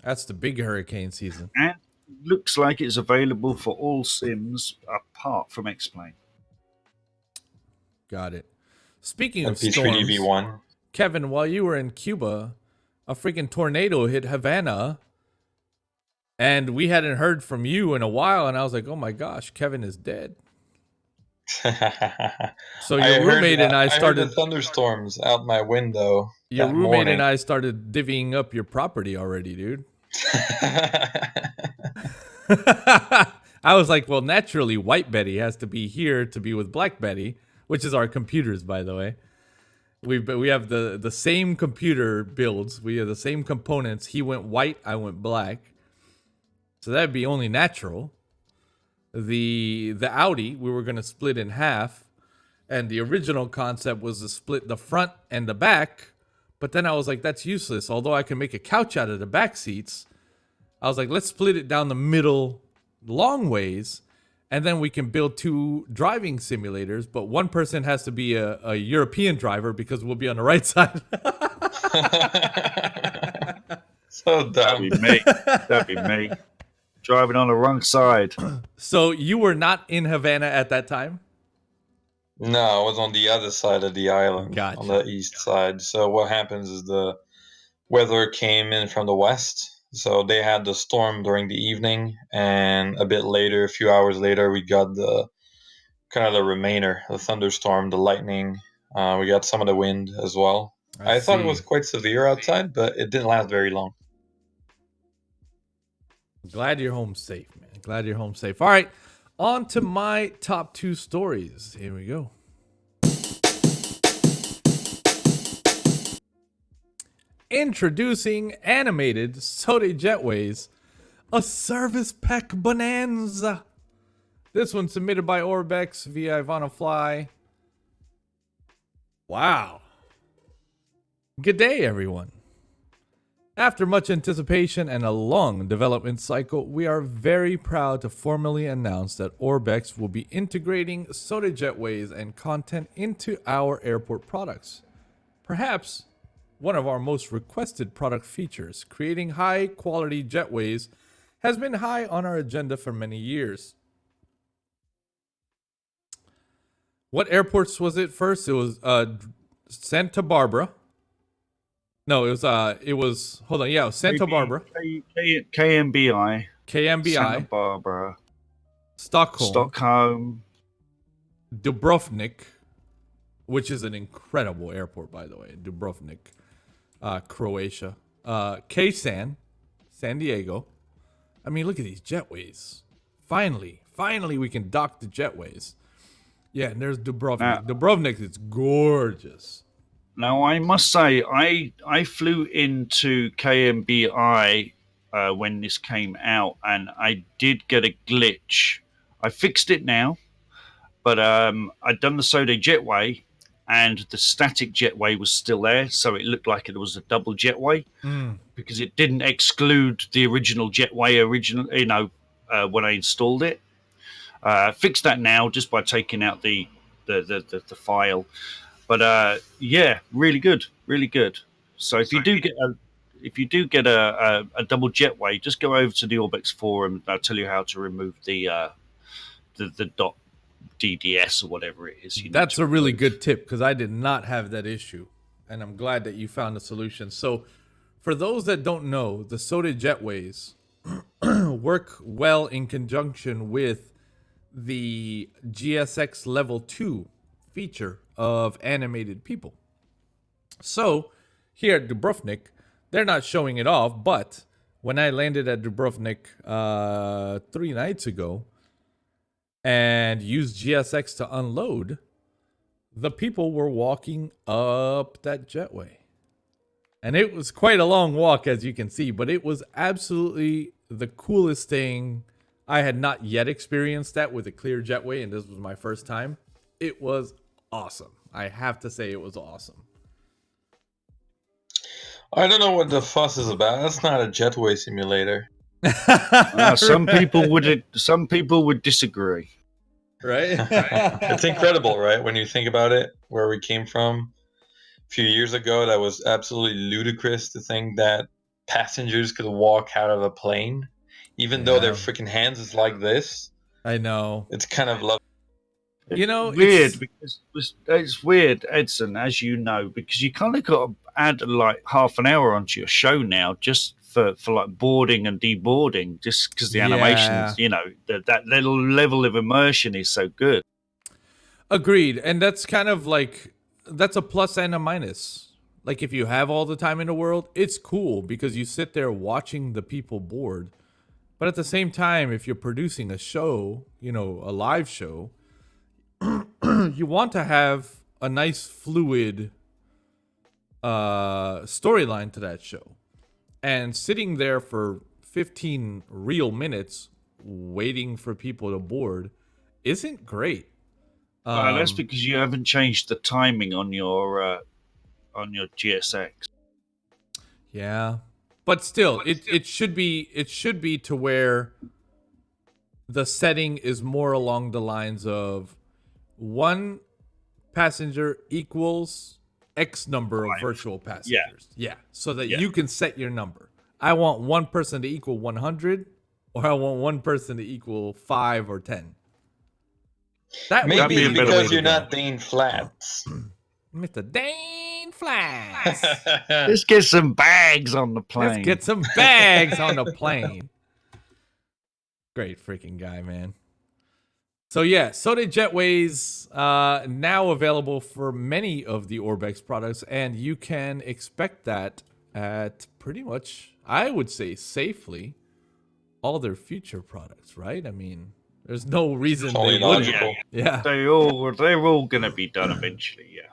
That's the big hurricane season. And looks like it's available for all sims apart from X-Plane. Got it. Speaking and of storms, P3DV1. Kevin, while you were in Cuba, a freaking tornado hit Havana, and we hadn't heard from you in a while, and I was like, oh my gosh, Kevin is dead. So your roommate and I heard started the thunderstorms out my window. Your that roommate morning. and I started divvying up your property already, dude. I was like, well, naturally, White Betty has to be here to be with Black Betty, which is our computers, by the way. We have the same computer builds. We have the same components. He went white, I went black. So that'd be only natural. The Audi, we were going to split in half. And the original concept was to split the front and the back. But then I was like, that's useless. Although I can make a couch out of the back seats. I was like, let's split it down the middle long ways. And then we can build 2 driving simulators. But one person has to be a European driver because we'll be on the right side. So dumb. That'd be me. That'd be me. Driving on the wrong side. So you were not in Havana at that time? No, I was on the other side of the island, Gotcha. on the east side. So what happens is the weather came in from the west. So they had the storm during the evening, and a bit later, a few hours later, we got the kind of the remainder, the thunderstorm, the lightning. We got some of the wind as well. I thought it was quite severe outside, but it didn't last very long. Glad you're home safe, man. Glad you're home safe. All right, on to my top 2 stories. Here we go. Introducing animated Soda Jetways, a service pack bonanza. This one submitted by Orbex via Ivana Fly. Wow. Good day, everyone. After much anticipation and a long development cycle, we are very proud to formally announce that Orbex will be integrating Soda Jetways and content into our airport products. Perhaps one of our most requested product features, creating high-quality jetways, has been high on our agenda for many years. What airports was it first? It was Santa Barbara. No, it was hold on, yeah, it was Santa Barbara, KMBI, KMBI, Santa Barbara, Stockholm, Dubrovnik, which is an incredible airport, by the way, Dubrovnik, Croatia, San Diego. I mean, look at these jetways. Finally, we can dock the jetways. Yeah, and there's Dubrovnik. Dubrovnik is gorgeous. Now, I must say, I flew into KMBI when this came out, and I did get a glitch. I fixed it now, but I'd done the Soda Jetway, and the static jetway was still there, so it looked like it was a double jetway because it didn't exclude the original jetway when I installed it. Fixed that now just by taking out the file. But yeah, really good. So if you do get a double jetway, just go over to the Orbex forum. I'll tell you how to remove the dot DDS or whatever it is. That's a really good tip because I did not have that issue, and I'm glad that you found a solution. So, for those that don't know, the Soda Jetways work well in conjunction with the GSX Level 2 feature of animated people. So, here at Dubrovnik, they're not showing it off, but when I landed at Dubrovnik 3 nights ago and used GSX to unload, the people were walking up that jetway. And it was quite a long walk, as you can see, but it was absolutely the coolest thing. I had not yet experienced that with a clear jetway, and this was my first time. It was awesome. I have to say it was awesome. I don't know what the fuss is about. That's not a jetway simulator. Some people would disagree. right? It's incredible, right? When you think about it, where we came from a few years ago, that was absolutely ludicrous to think that passengers could walk out of a plane, even though their Yeah. freaking hands is like this. I know. It's kind of love. You know, Weird it's because it's weird, Edson, as you know, because you kind of got to add like half an hour onto your show now just for like boarding and deboarding, just because the Yeah. animations, you know, that little level of immersion is so good. agreed. And that's kind of like that's a plus and a minus. Like if you have all the time in the world, it's cool because you sit there watching the people board. But at the same time, if you're producing a show, you know, a live show, you want to have a nice fluid storyline to that show. And sitting there for 15 real minutes waiting for people to board isn't great. That's because you haven't changed the timing on your GSX. Yeah. But still, it should be to where the setting is more along the lines of one passenger equals X number of virtual passengers. Yeah. So that you can set your number. I want one person to equal 100, or I want one person to equal 5 or 10. That would Maybe be a better way because to you're go. not Dane Flats. Mr. Dane Flats. Let's get some bags on the plane. Let's get some bags on the plane. Great freaking guy, man. So yeah, Soda Jetways now available for many of the Orbex products, and you can expect that at pretty much, I would say safely, all their future products, right? I mean, there's no reason Only they wouldn't. logical. Yeah. They're all going to be done eventually. Yeah.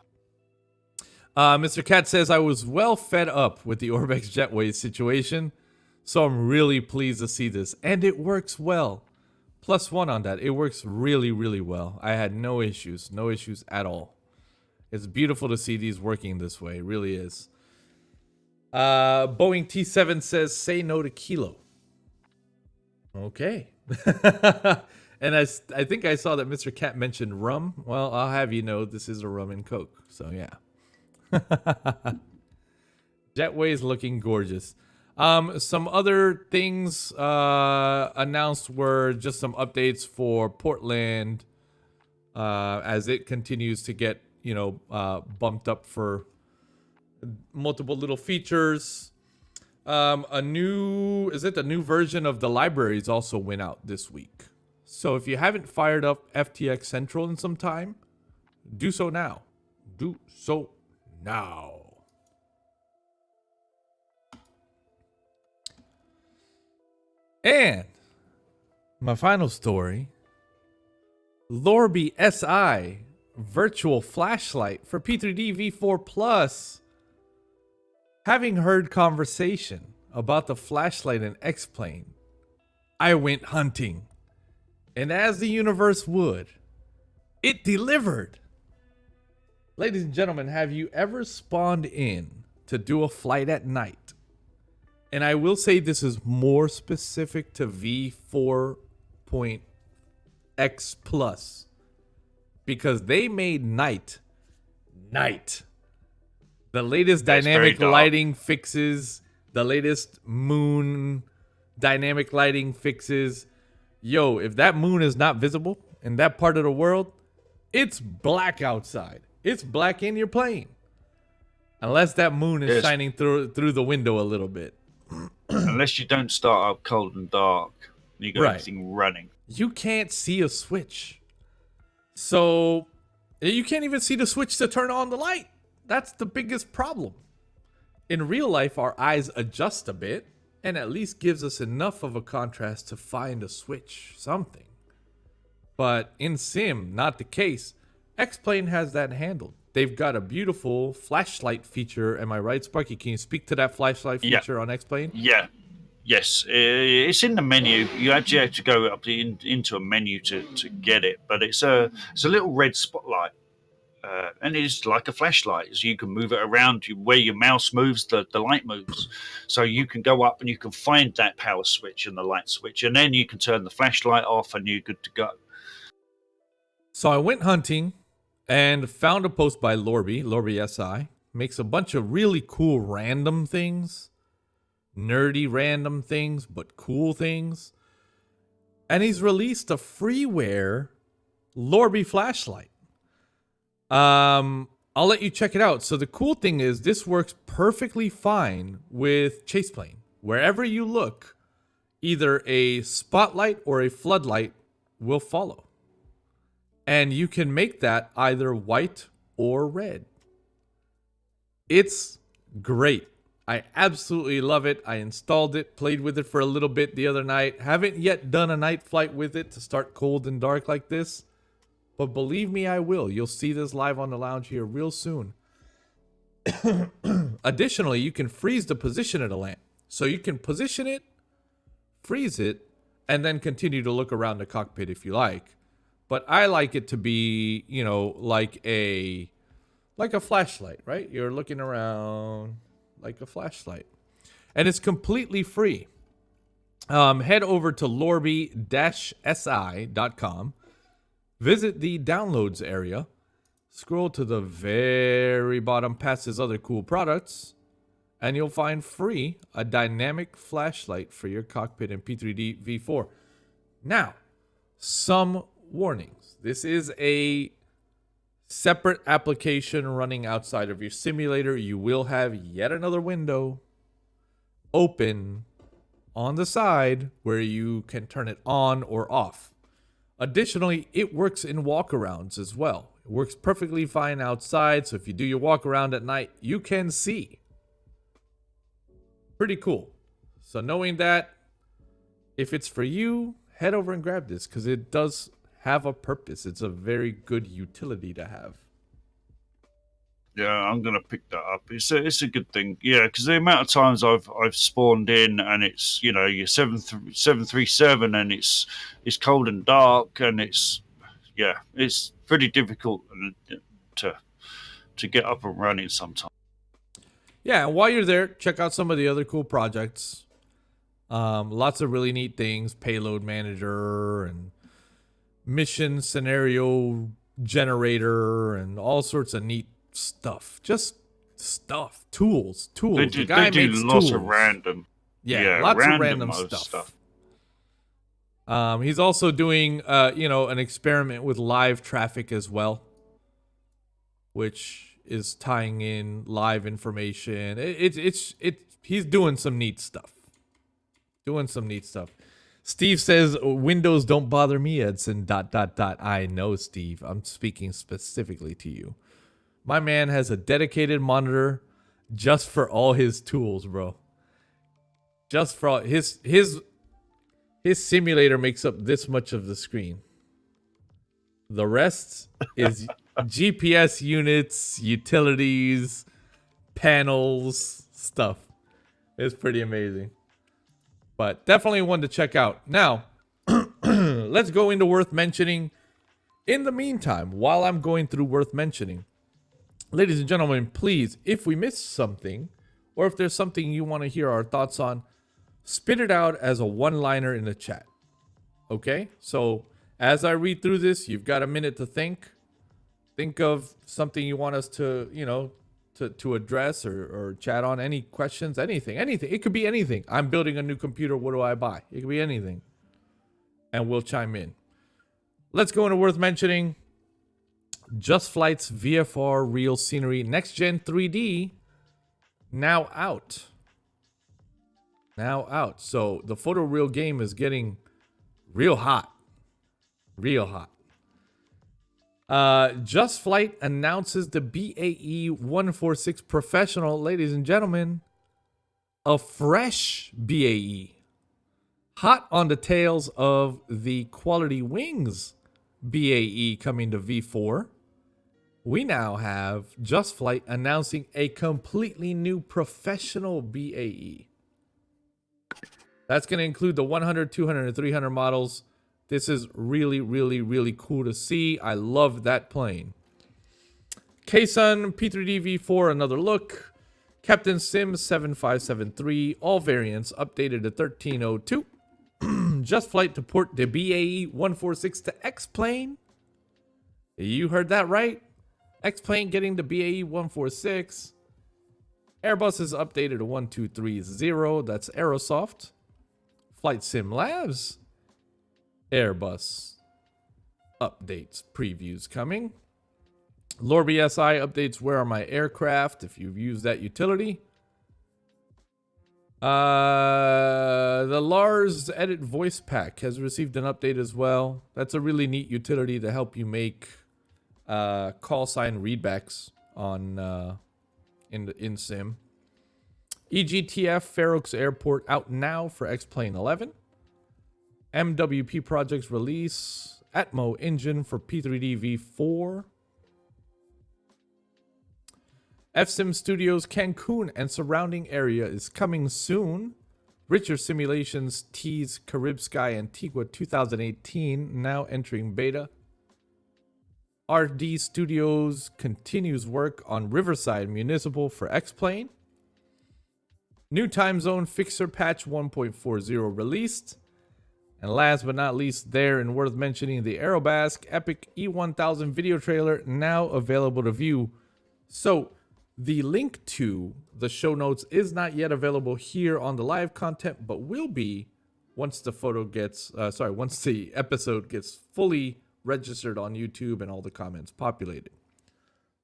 Mr. Cat says, I was well fed up with the Orbex Jetways situation, so I'm really pleased to see this, and it works well. +1 on that. It works really, really well. I had no issues at all. It's beautiful to see these working this way. It really is. Boeing T7 says, say no to Kilo. Okay. And I think I saw that Mr. Cat mentioned rum. Well, I'll have you know this is a rum and coke. So yeah. Jetway's looking gorgeous. Some other things announced were just some updates for Portland as it continues to get, bumped up for multiple little features. The new version of the libraries also went out this week. So if you haven't fired up FTX Central in some time, do so now. Do so now. And my final story, Lorbi SI virtual flashlight for P3D V4 Plus. Having heard conversation about the flashlight in X-Plane, I went hunting. And as the universe would, it delivered. Ladies and gentlemen, have you ever spawned in to do a flight at night? And I will say this is more specific to V4.X Plus, because they made night. The latest dynamic lighting fixes, the latest moon dynamic lighting fixes. Yo, if that moon is not visible in that part of the world, it's black outside. It's black in your plane. Unless that moon is shining through the window a little bit. Unless you don't start up cold and dark, you got everything running. You can't see a switch. So you can't even see the switch to turn on the light. That's the biggest problem. In real life, our eyes adjust a bit and at least gives us enough of a contrast to find a switch, something. But in Sim, not the case. X-Plane has that handled. They've got a beautiful flashlight feature. Am I right, Sparky? Can you speak to that flashlight feature on X-Plane? Yeah. Yes. It's in the menu. You actually have to go up into a menu to get it. But it's a little red spotlight. And it's like a flashlight. So you can move it around. Where your mouse moves, the light moves. So you can go up and you can find that power switch and the light switch. And then you can turn the flashlight off and you're good to go. So I went hunting and found a post by Lorby SI. Makes a bunch of really cool random things. Nerdy random things, but cool things. And he's released a freeware Lorby flashlight. I'll let you check it out. So the cool thing is this works perfectly fine with chase plane. Wherever you look, either a spotlight or a floodlight will follow. And you can make that either white or red. It's great. I absolutely love it. I installed it, played with it for a little bit the other night. Haven't yet done a night flight with it to start cold and dark like this. But believe me, I will. You'll see this live on the lounge here real soon. Additionally, you can freeze the position of the lamp. So you can position it, freeze it, and then continue to look around the cockpit if you like. But I like it to be, you know, like a flashlight, right? You're looking around like a flashlight. And it's completely free. Head over to lorby-si.com. Visit the downloads area. Scroll to the very bottom past his other cool products. And you'll find free a dynamic flashlight for your cockpit in P3D V4. Now, some warnings. This is a separate application running outside of your simulator. You will have yet another window open on the side where you can turn it on or off. Additionally, it works in walkarounds as well. It works perfectly fine outside, so if you do your walk around at night, you can see. Pretty cool. So knowing that, if it's for you, head over and grab this because it does have a purpose. It's a very good utility to have. Yeah, I'm gonna pick that up. It's a good thing. Yeah, because the amount of times I've spawned in and it's, you know, your 737 and it's cold and dark and it's pretty difficult to get up and running sometimes. Yeah, and while you're there, check out some of the other cool projects. Lots of really neat things. Payload manager and mission scenario generator and all sorts of neat stuff. Just stuff. Tools. They do lots of random. Yeah, lots of random stuff. He's also doing an experiment with live traffic as well, which is tying in live information. He's doing some neat stuff. Steve says, Windows don't bother me, Edson, ... I know, Steve. I'm speaking specifically to you. My man has a dedicated monitor just for all his tools, bro. Just for all his simulator makes up this much of the screen. The rest is GPS units, utilities, panels, stuff. It's pretty amazing. But definitely one to check out. Now, let's go into worth mentioning. In the meantime, while I'm going through worth mentioning, ladies and gentlemen, please, if we missed something, or if there's something you want to hear our thoughts on, spit it out as a one-liner in the chat. Okay? So, as I read through this, you've got a minute to think. Think of something you want us to, to address or chat on. Any questions, anything. It could be anything. I'm building a new computer. What do I buy? It could be anything. And we'll chime in. Let's go into worth mentioning. Just Flight's VFR Real Scenery Next Gen 3D now out. So the photoreal game is getting real hot. Just Flight announces the BAE 146 Professional, ladies and gentlemen, a fresh BAE. Hot on the tails of the Quality Wings BAE coming to V4. We now have Just Flight announcing a completely new professional BAE. That's going to include the 100, 200, and 300 models. This is really, really, really cool to see. I love that plane. KSUN P3D V4, another look. Captain Sim 7573, all variants updated to 1302. Just Flight to port the BAE 146 to X-Plane. You heard that right. X-Plane getting to BAE 146. Airbus is updated to 1230. That's Aerosoft. Flight Sim Labs. Airbus updates, previews coming. Lorby SI updates where are my aircraft if you've used that utility. The Lars Edit Voice Pack has received an update as well. That's a really neat utility to help you make call sign readbacks on in sim. EGTF Fair Oaks Airport out now for X-Plane 11. MWP Projects release Atmo engine for P3D V4. FSim Studios Cancun and surrounding area is coming soon. Richer Simulations tease Carib Sky Antigua 2018 now entering beta. RD Studios continues work on Riverside Municipal for X-Plane. New time zone fixer patch 1.40 released. And last but not least there and worth mentioning, the Aerobask Epic E1000 video trailer now available to view. So the link to the show notes is not yet available here on the live content, but will be once the once the episode gets fully registered on YouTube and all the comments populated.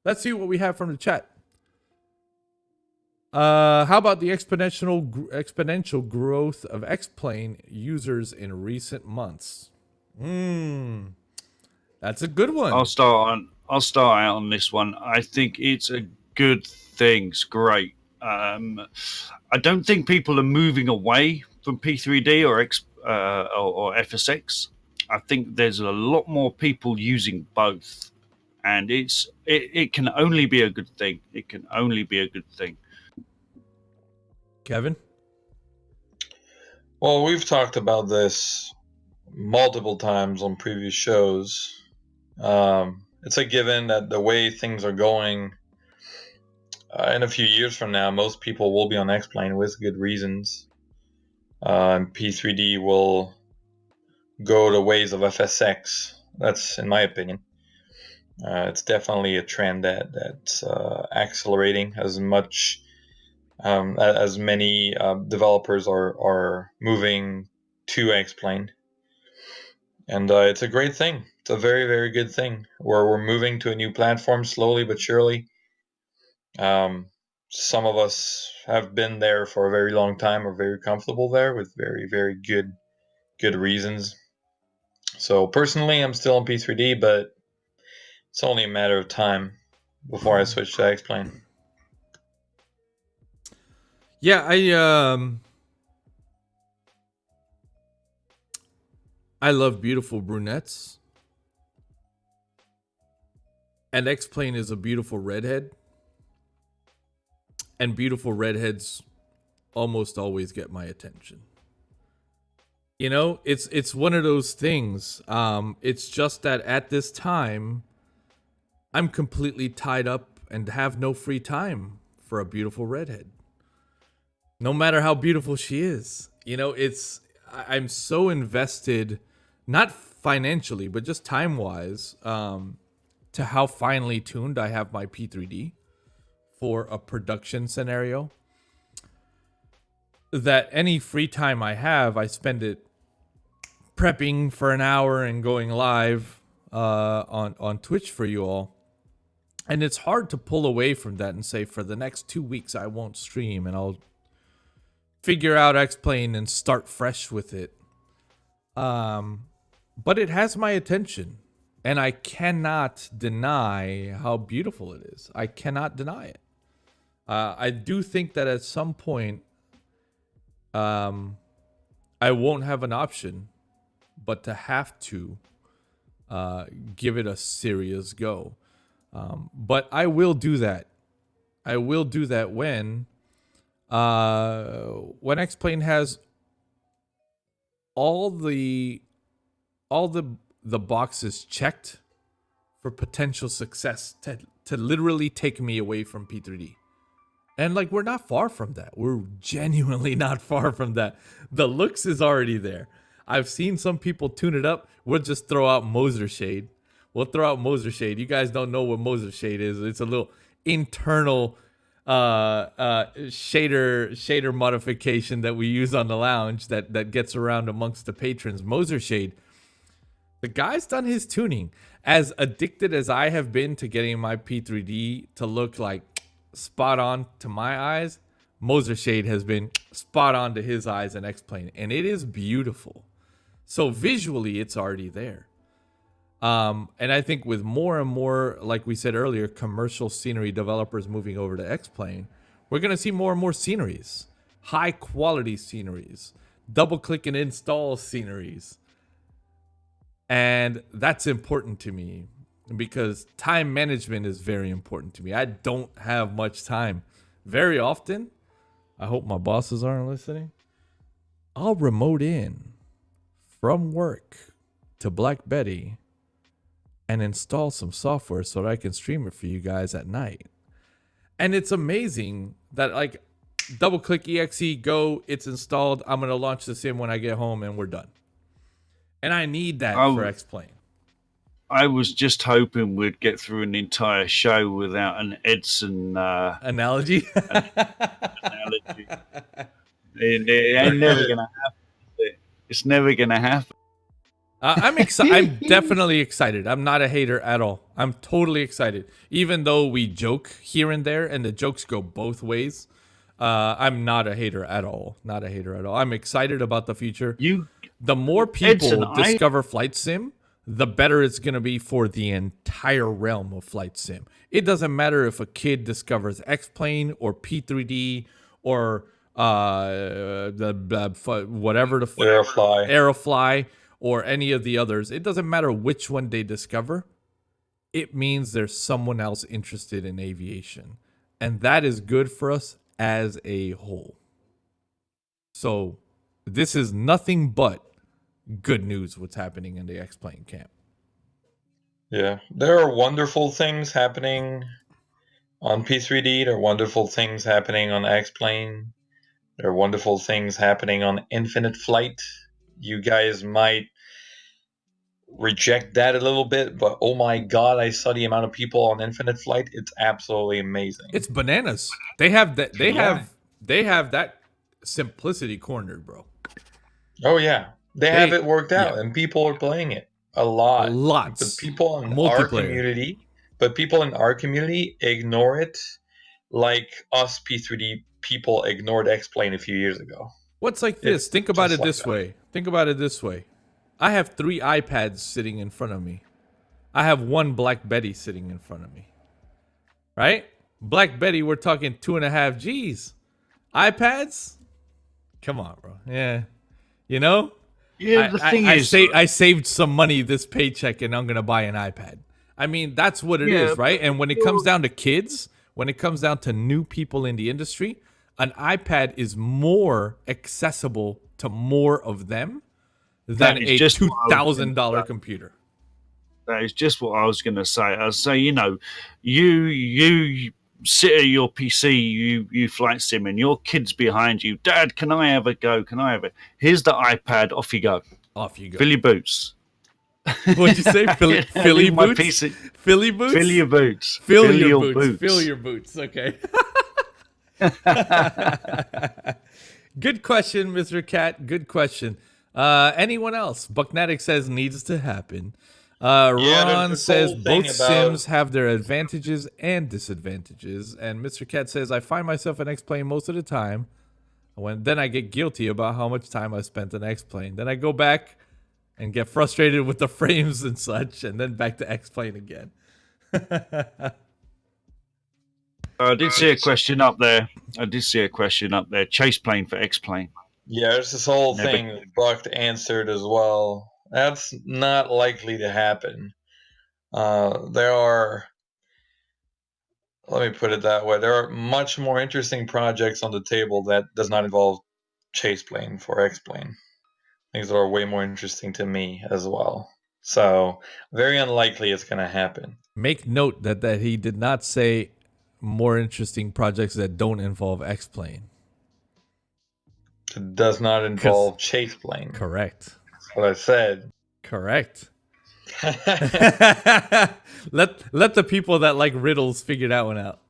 Let's see what we have from the chat. How about the exponential growth of X-Plane users in recent months? That's a good one. I'll start out on this one. I think it's a good thing. It's great. I don't think people are moving away from P3D or FSX. I think there's a lot more people using both, and it can only be a good thing. It can only be a good thing. Kevin? Well, we've talked about this multiple times on previous shows. It's a given that the way things are going, in a few years from now, most people will be on X-Plane with good reasons. And P3D will go the ways of FSX. That's in my opinion. It's definitely a trend that's accelerating as many developers are moving to X-Plane. And it's a great thing. It's a very, very good thing where we're moving to a new platform slowly but surely. Some of us have been there for a very long time, are very comfortable there with very, very good reasons. So personally, I'm still on P3D, but it's only a matter of time before I switch to X-Plane. Yeah, I love beautiful brunettes. And X-Plane is a beautiful redhead. And beautiful redheads almost always get my attention. You know, it's one of those things. It's just that at this time, I'm completely tied up and have no free time for a beautiful redhead. No matter how beautiful she is. You know, I'm so invested, not financially, but just time-wise, to how finely tuned I have my P3D for a production scenario, that any free time I have, I spend it prepping for an hour and going live on Twitch for you all. And it's hard to pull away from that and say, for the next 2 weeks, I won't stream and I'll figure out X-Plane and start fresh with it. But it has my attention, and I cannot deny how beautiful it is. I cannot deny it. I do think that at some point, I won't have an option but to have to give it a serious go. But I will do that. I will do that when X-Plane has all the boxes checked for potential success to literally take me away from P3D. And like, we're not far from that. We're genuinely not far from that. The looks is already there. I've seen some people tune it up. We'll just throw out Moser shade. We'll throw out Moser Shade. You guys don't know what Moser Shade is. It's a little internal shader modification that we use on the lounge that gets around amongst the patrons. Moser Shade, the guy's done his tuning. As addicted as I have been to getting my P3D to look like spot on to my eyes, Moser Shade has been spot on to his eyes in X-Plane, and it is beautiful. So visually, it's already there. And I think with more and more, like we said earlier, commercial scenery developers moving over to X-Plane, we're going to see more and more sceneries, high quality sceneries, double click and install sceneries. And that's important to me because time management is very important to me. I don't have much time. Very often, I hope my bosses aren't listening, I'll remote in from work to Black Betty and install some software so that I can stream it for you guys at night. And it's amazing that, like, double click exe, go, it's installed. I'm going to launch the sim when I get home and we're done. And I need that for X-Plane. I was just hoping we'd get through an entire show without an Edson analogy. Analogy. It ain't never going to happen. It's never going to happen. I'm excited. I'm definitely excited. I'm not a hater at all. I'm totally excited. Even though we joke here and there and the jokes go both ways, I'm not a hater at all. Not a hater at all. I'm excited about the future. The more people discover Flight Sim, the better it's going to be for the entire realm of Flight Sim. It doesn't matter if a kid discovers X-Plane or P3D or whatever the Aerofly or any of the others. It doesn't matter which one they discover. It means there's someone else interested in aviation. And that is good for us as a whole. So this is nothing but good news what's happening in the X-Plane camp. Yeah, there are wonderful things happening on P3D. There are wonderful things happening on X-Plane. There are wonderful things happening on Infinite Flight. You guys might reject that a little bit, but oh my god, I saw the amount of people on Infinite Flight. It's absolutely amazing. It's bananas. They have that. They have that simplicity cornered, bro. Oh yeah, they have it worked out, and people are playing it a lot. Lots. But people in our community, ignore it, like us P3D people ignored X-Plane a few years ago. What's like this? Think about it this way. Think about it this way. I have 3 iPads sitting in front of me. I have 1 Black Betty sitting in front of me. Right? Black Betty, we're talking 2.5 G's. iPads? Come on, bro. Yeah. You know? Yeah, the thing is, I saved some money this paycheck and I'm going to buy an iPad. I mean, that's what it is, right? And when it comes down to kids, when it comes down to new people in the industry, an iPad is more accessible to more of them than a $2,000 computer. That is just what I was going to say. I was saying, you know, you sit at your PC, you flight sim, and your kid's behind you. Dad, can I have a go? Can I have it? Here's the iPad. Off you go. Off you go. Fill your boots. What'd you say? Philly boots? PC. Philly boots? Fill your boots. Fill your boots. Fill your boots. Okay. Good question, Mr. Cat. Good question. Anyone else? Bucknatic says needs to happen. Ron says both sims have their advantages and disadvantages. And Mr. Cat says, I find myself in X-Plane most of the time. Then I get guilty about how much time I spent in X-Plane. Then I go back and get frustrated with the frames and such. And then back to X-Plane again. I did see a question up there. Chase plane for X-Plane. Yeah, there's this whole thing that Buck answered as well. That's not likely to happen. There are, let me put it that way, there are much more interesting projects on the table that does not involve chase plane for X-Plane. Things that are way more interesting to me as well. So, very unlikely it's going to happen. Make note that he did not say more interesting projects that don't involve X-Plane. It does not involve chase plane. Correct. That's what I said. Correct. let the people that like riddles figure that one out.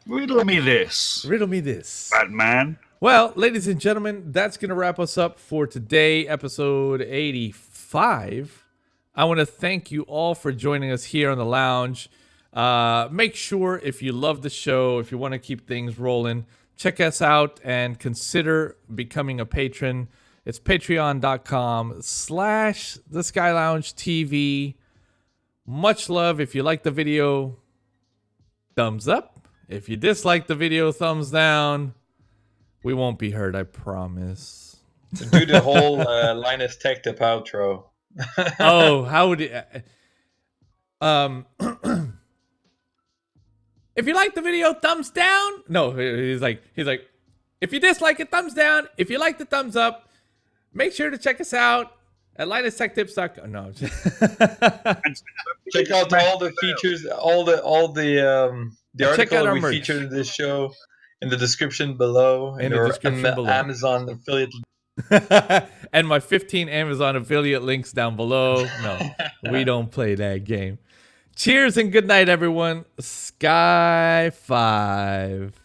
Riddle me this, Riddle me this. Batman. Well, ladies and gentlemen, that's going to wrap us up for today, episode 85. I want to thank you all for joining us here on the lounge. Make sure if you love the show, if you want to keep things rolling, check us out and consider becoming a patron. It's patreon.com/theskyloungetv. Much love. If you like the video, thumbs up. If you dislike the video, thumbs down. We won't be hurt, I promise. Do the whole Linus Tech Tip outro. Oh, how would it? If you like the video, thumbs down. No, he's like, if you dislike it, thumbs down. If you like the thumbs up, make sure to check us out at linustechtips.com. No. Check out all the features, all the Check out article our we merch. featured in this show in the description below. In the description below. Amazon affiliate. And my 15 Amazon affiliate links down below. No, we don't play that game. Cheers and good night, everyone. Sky 5.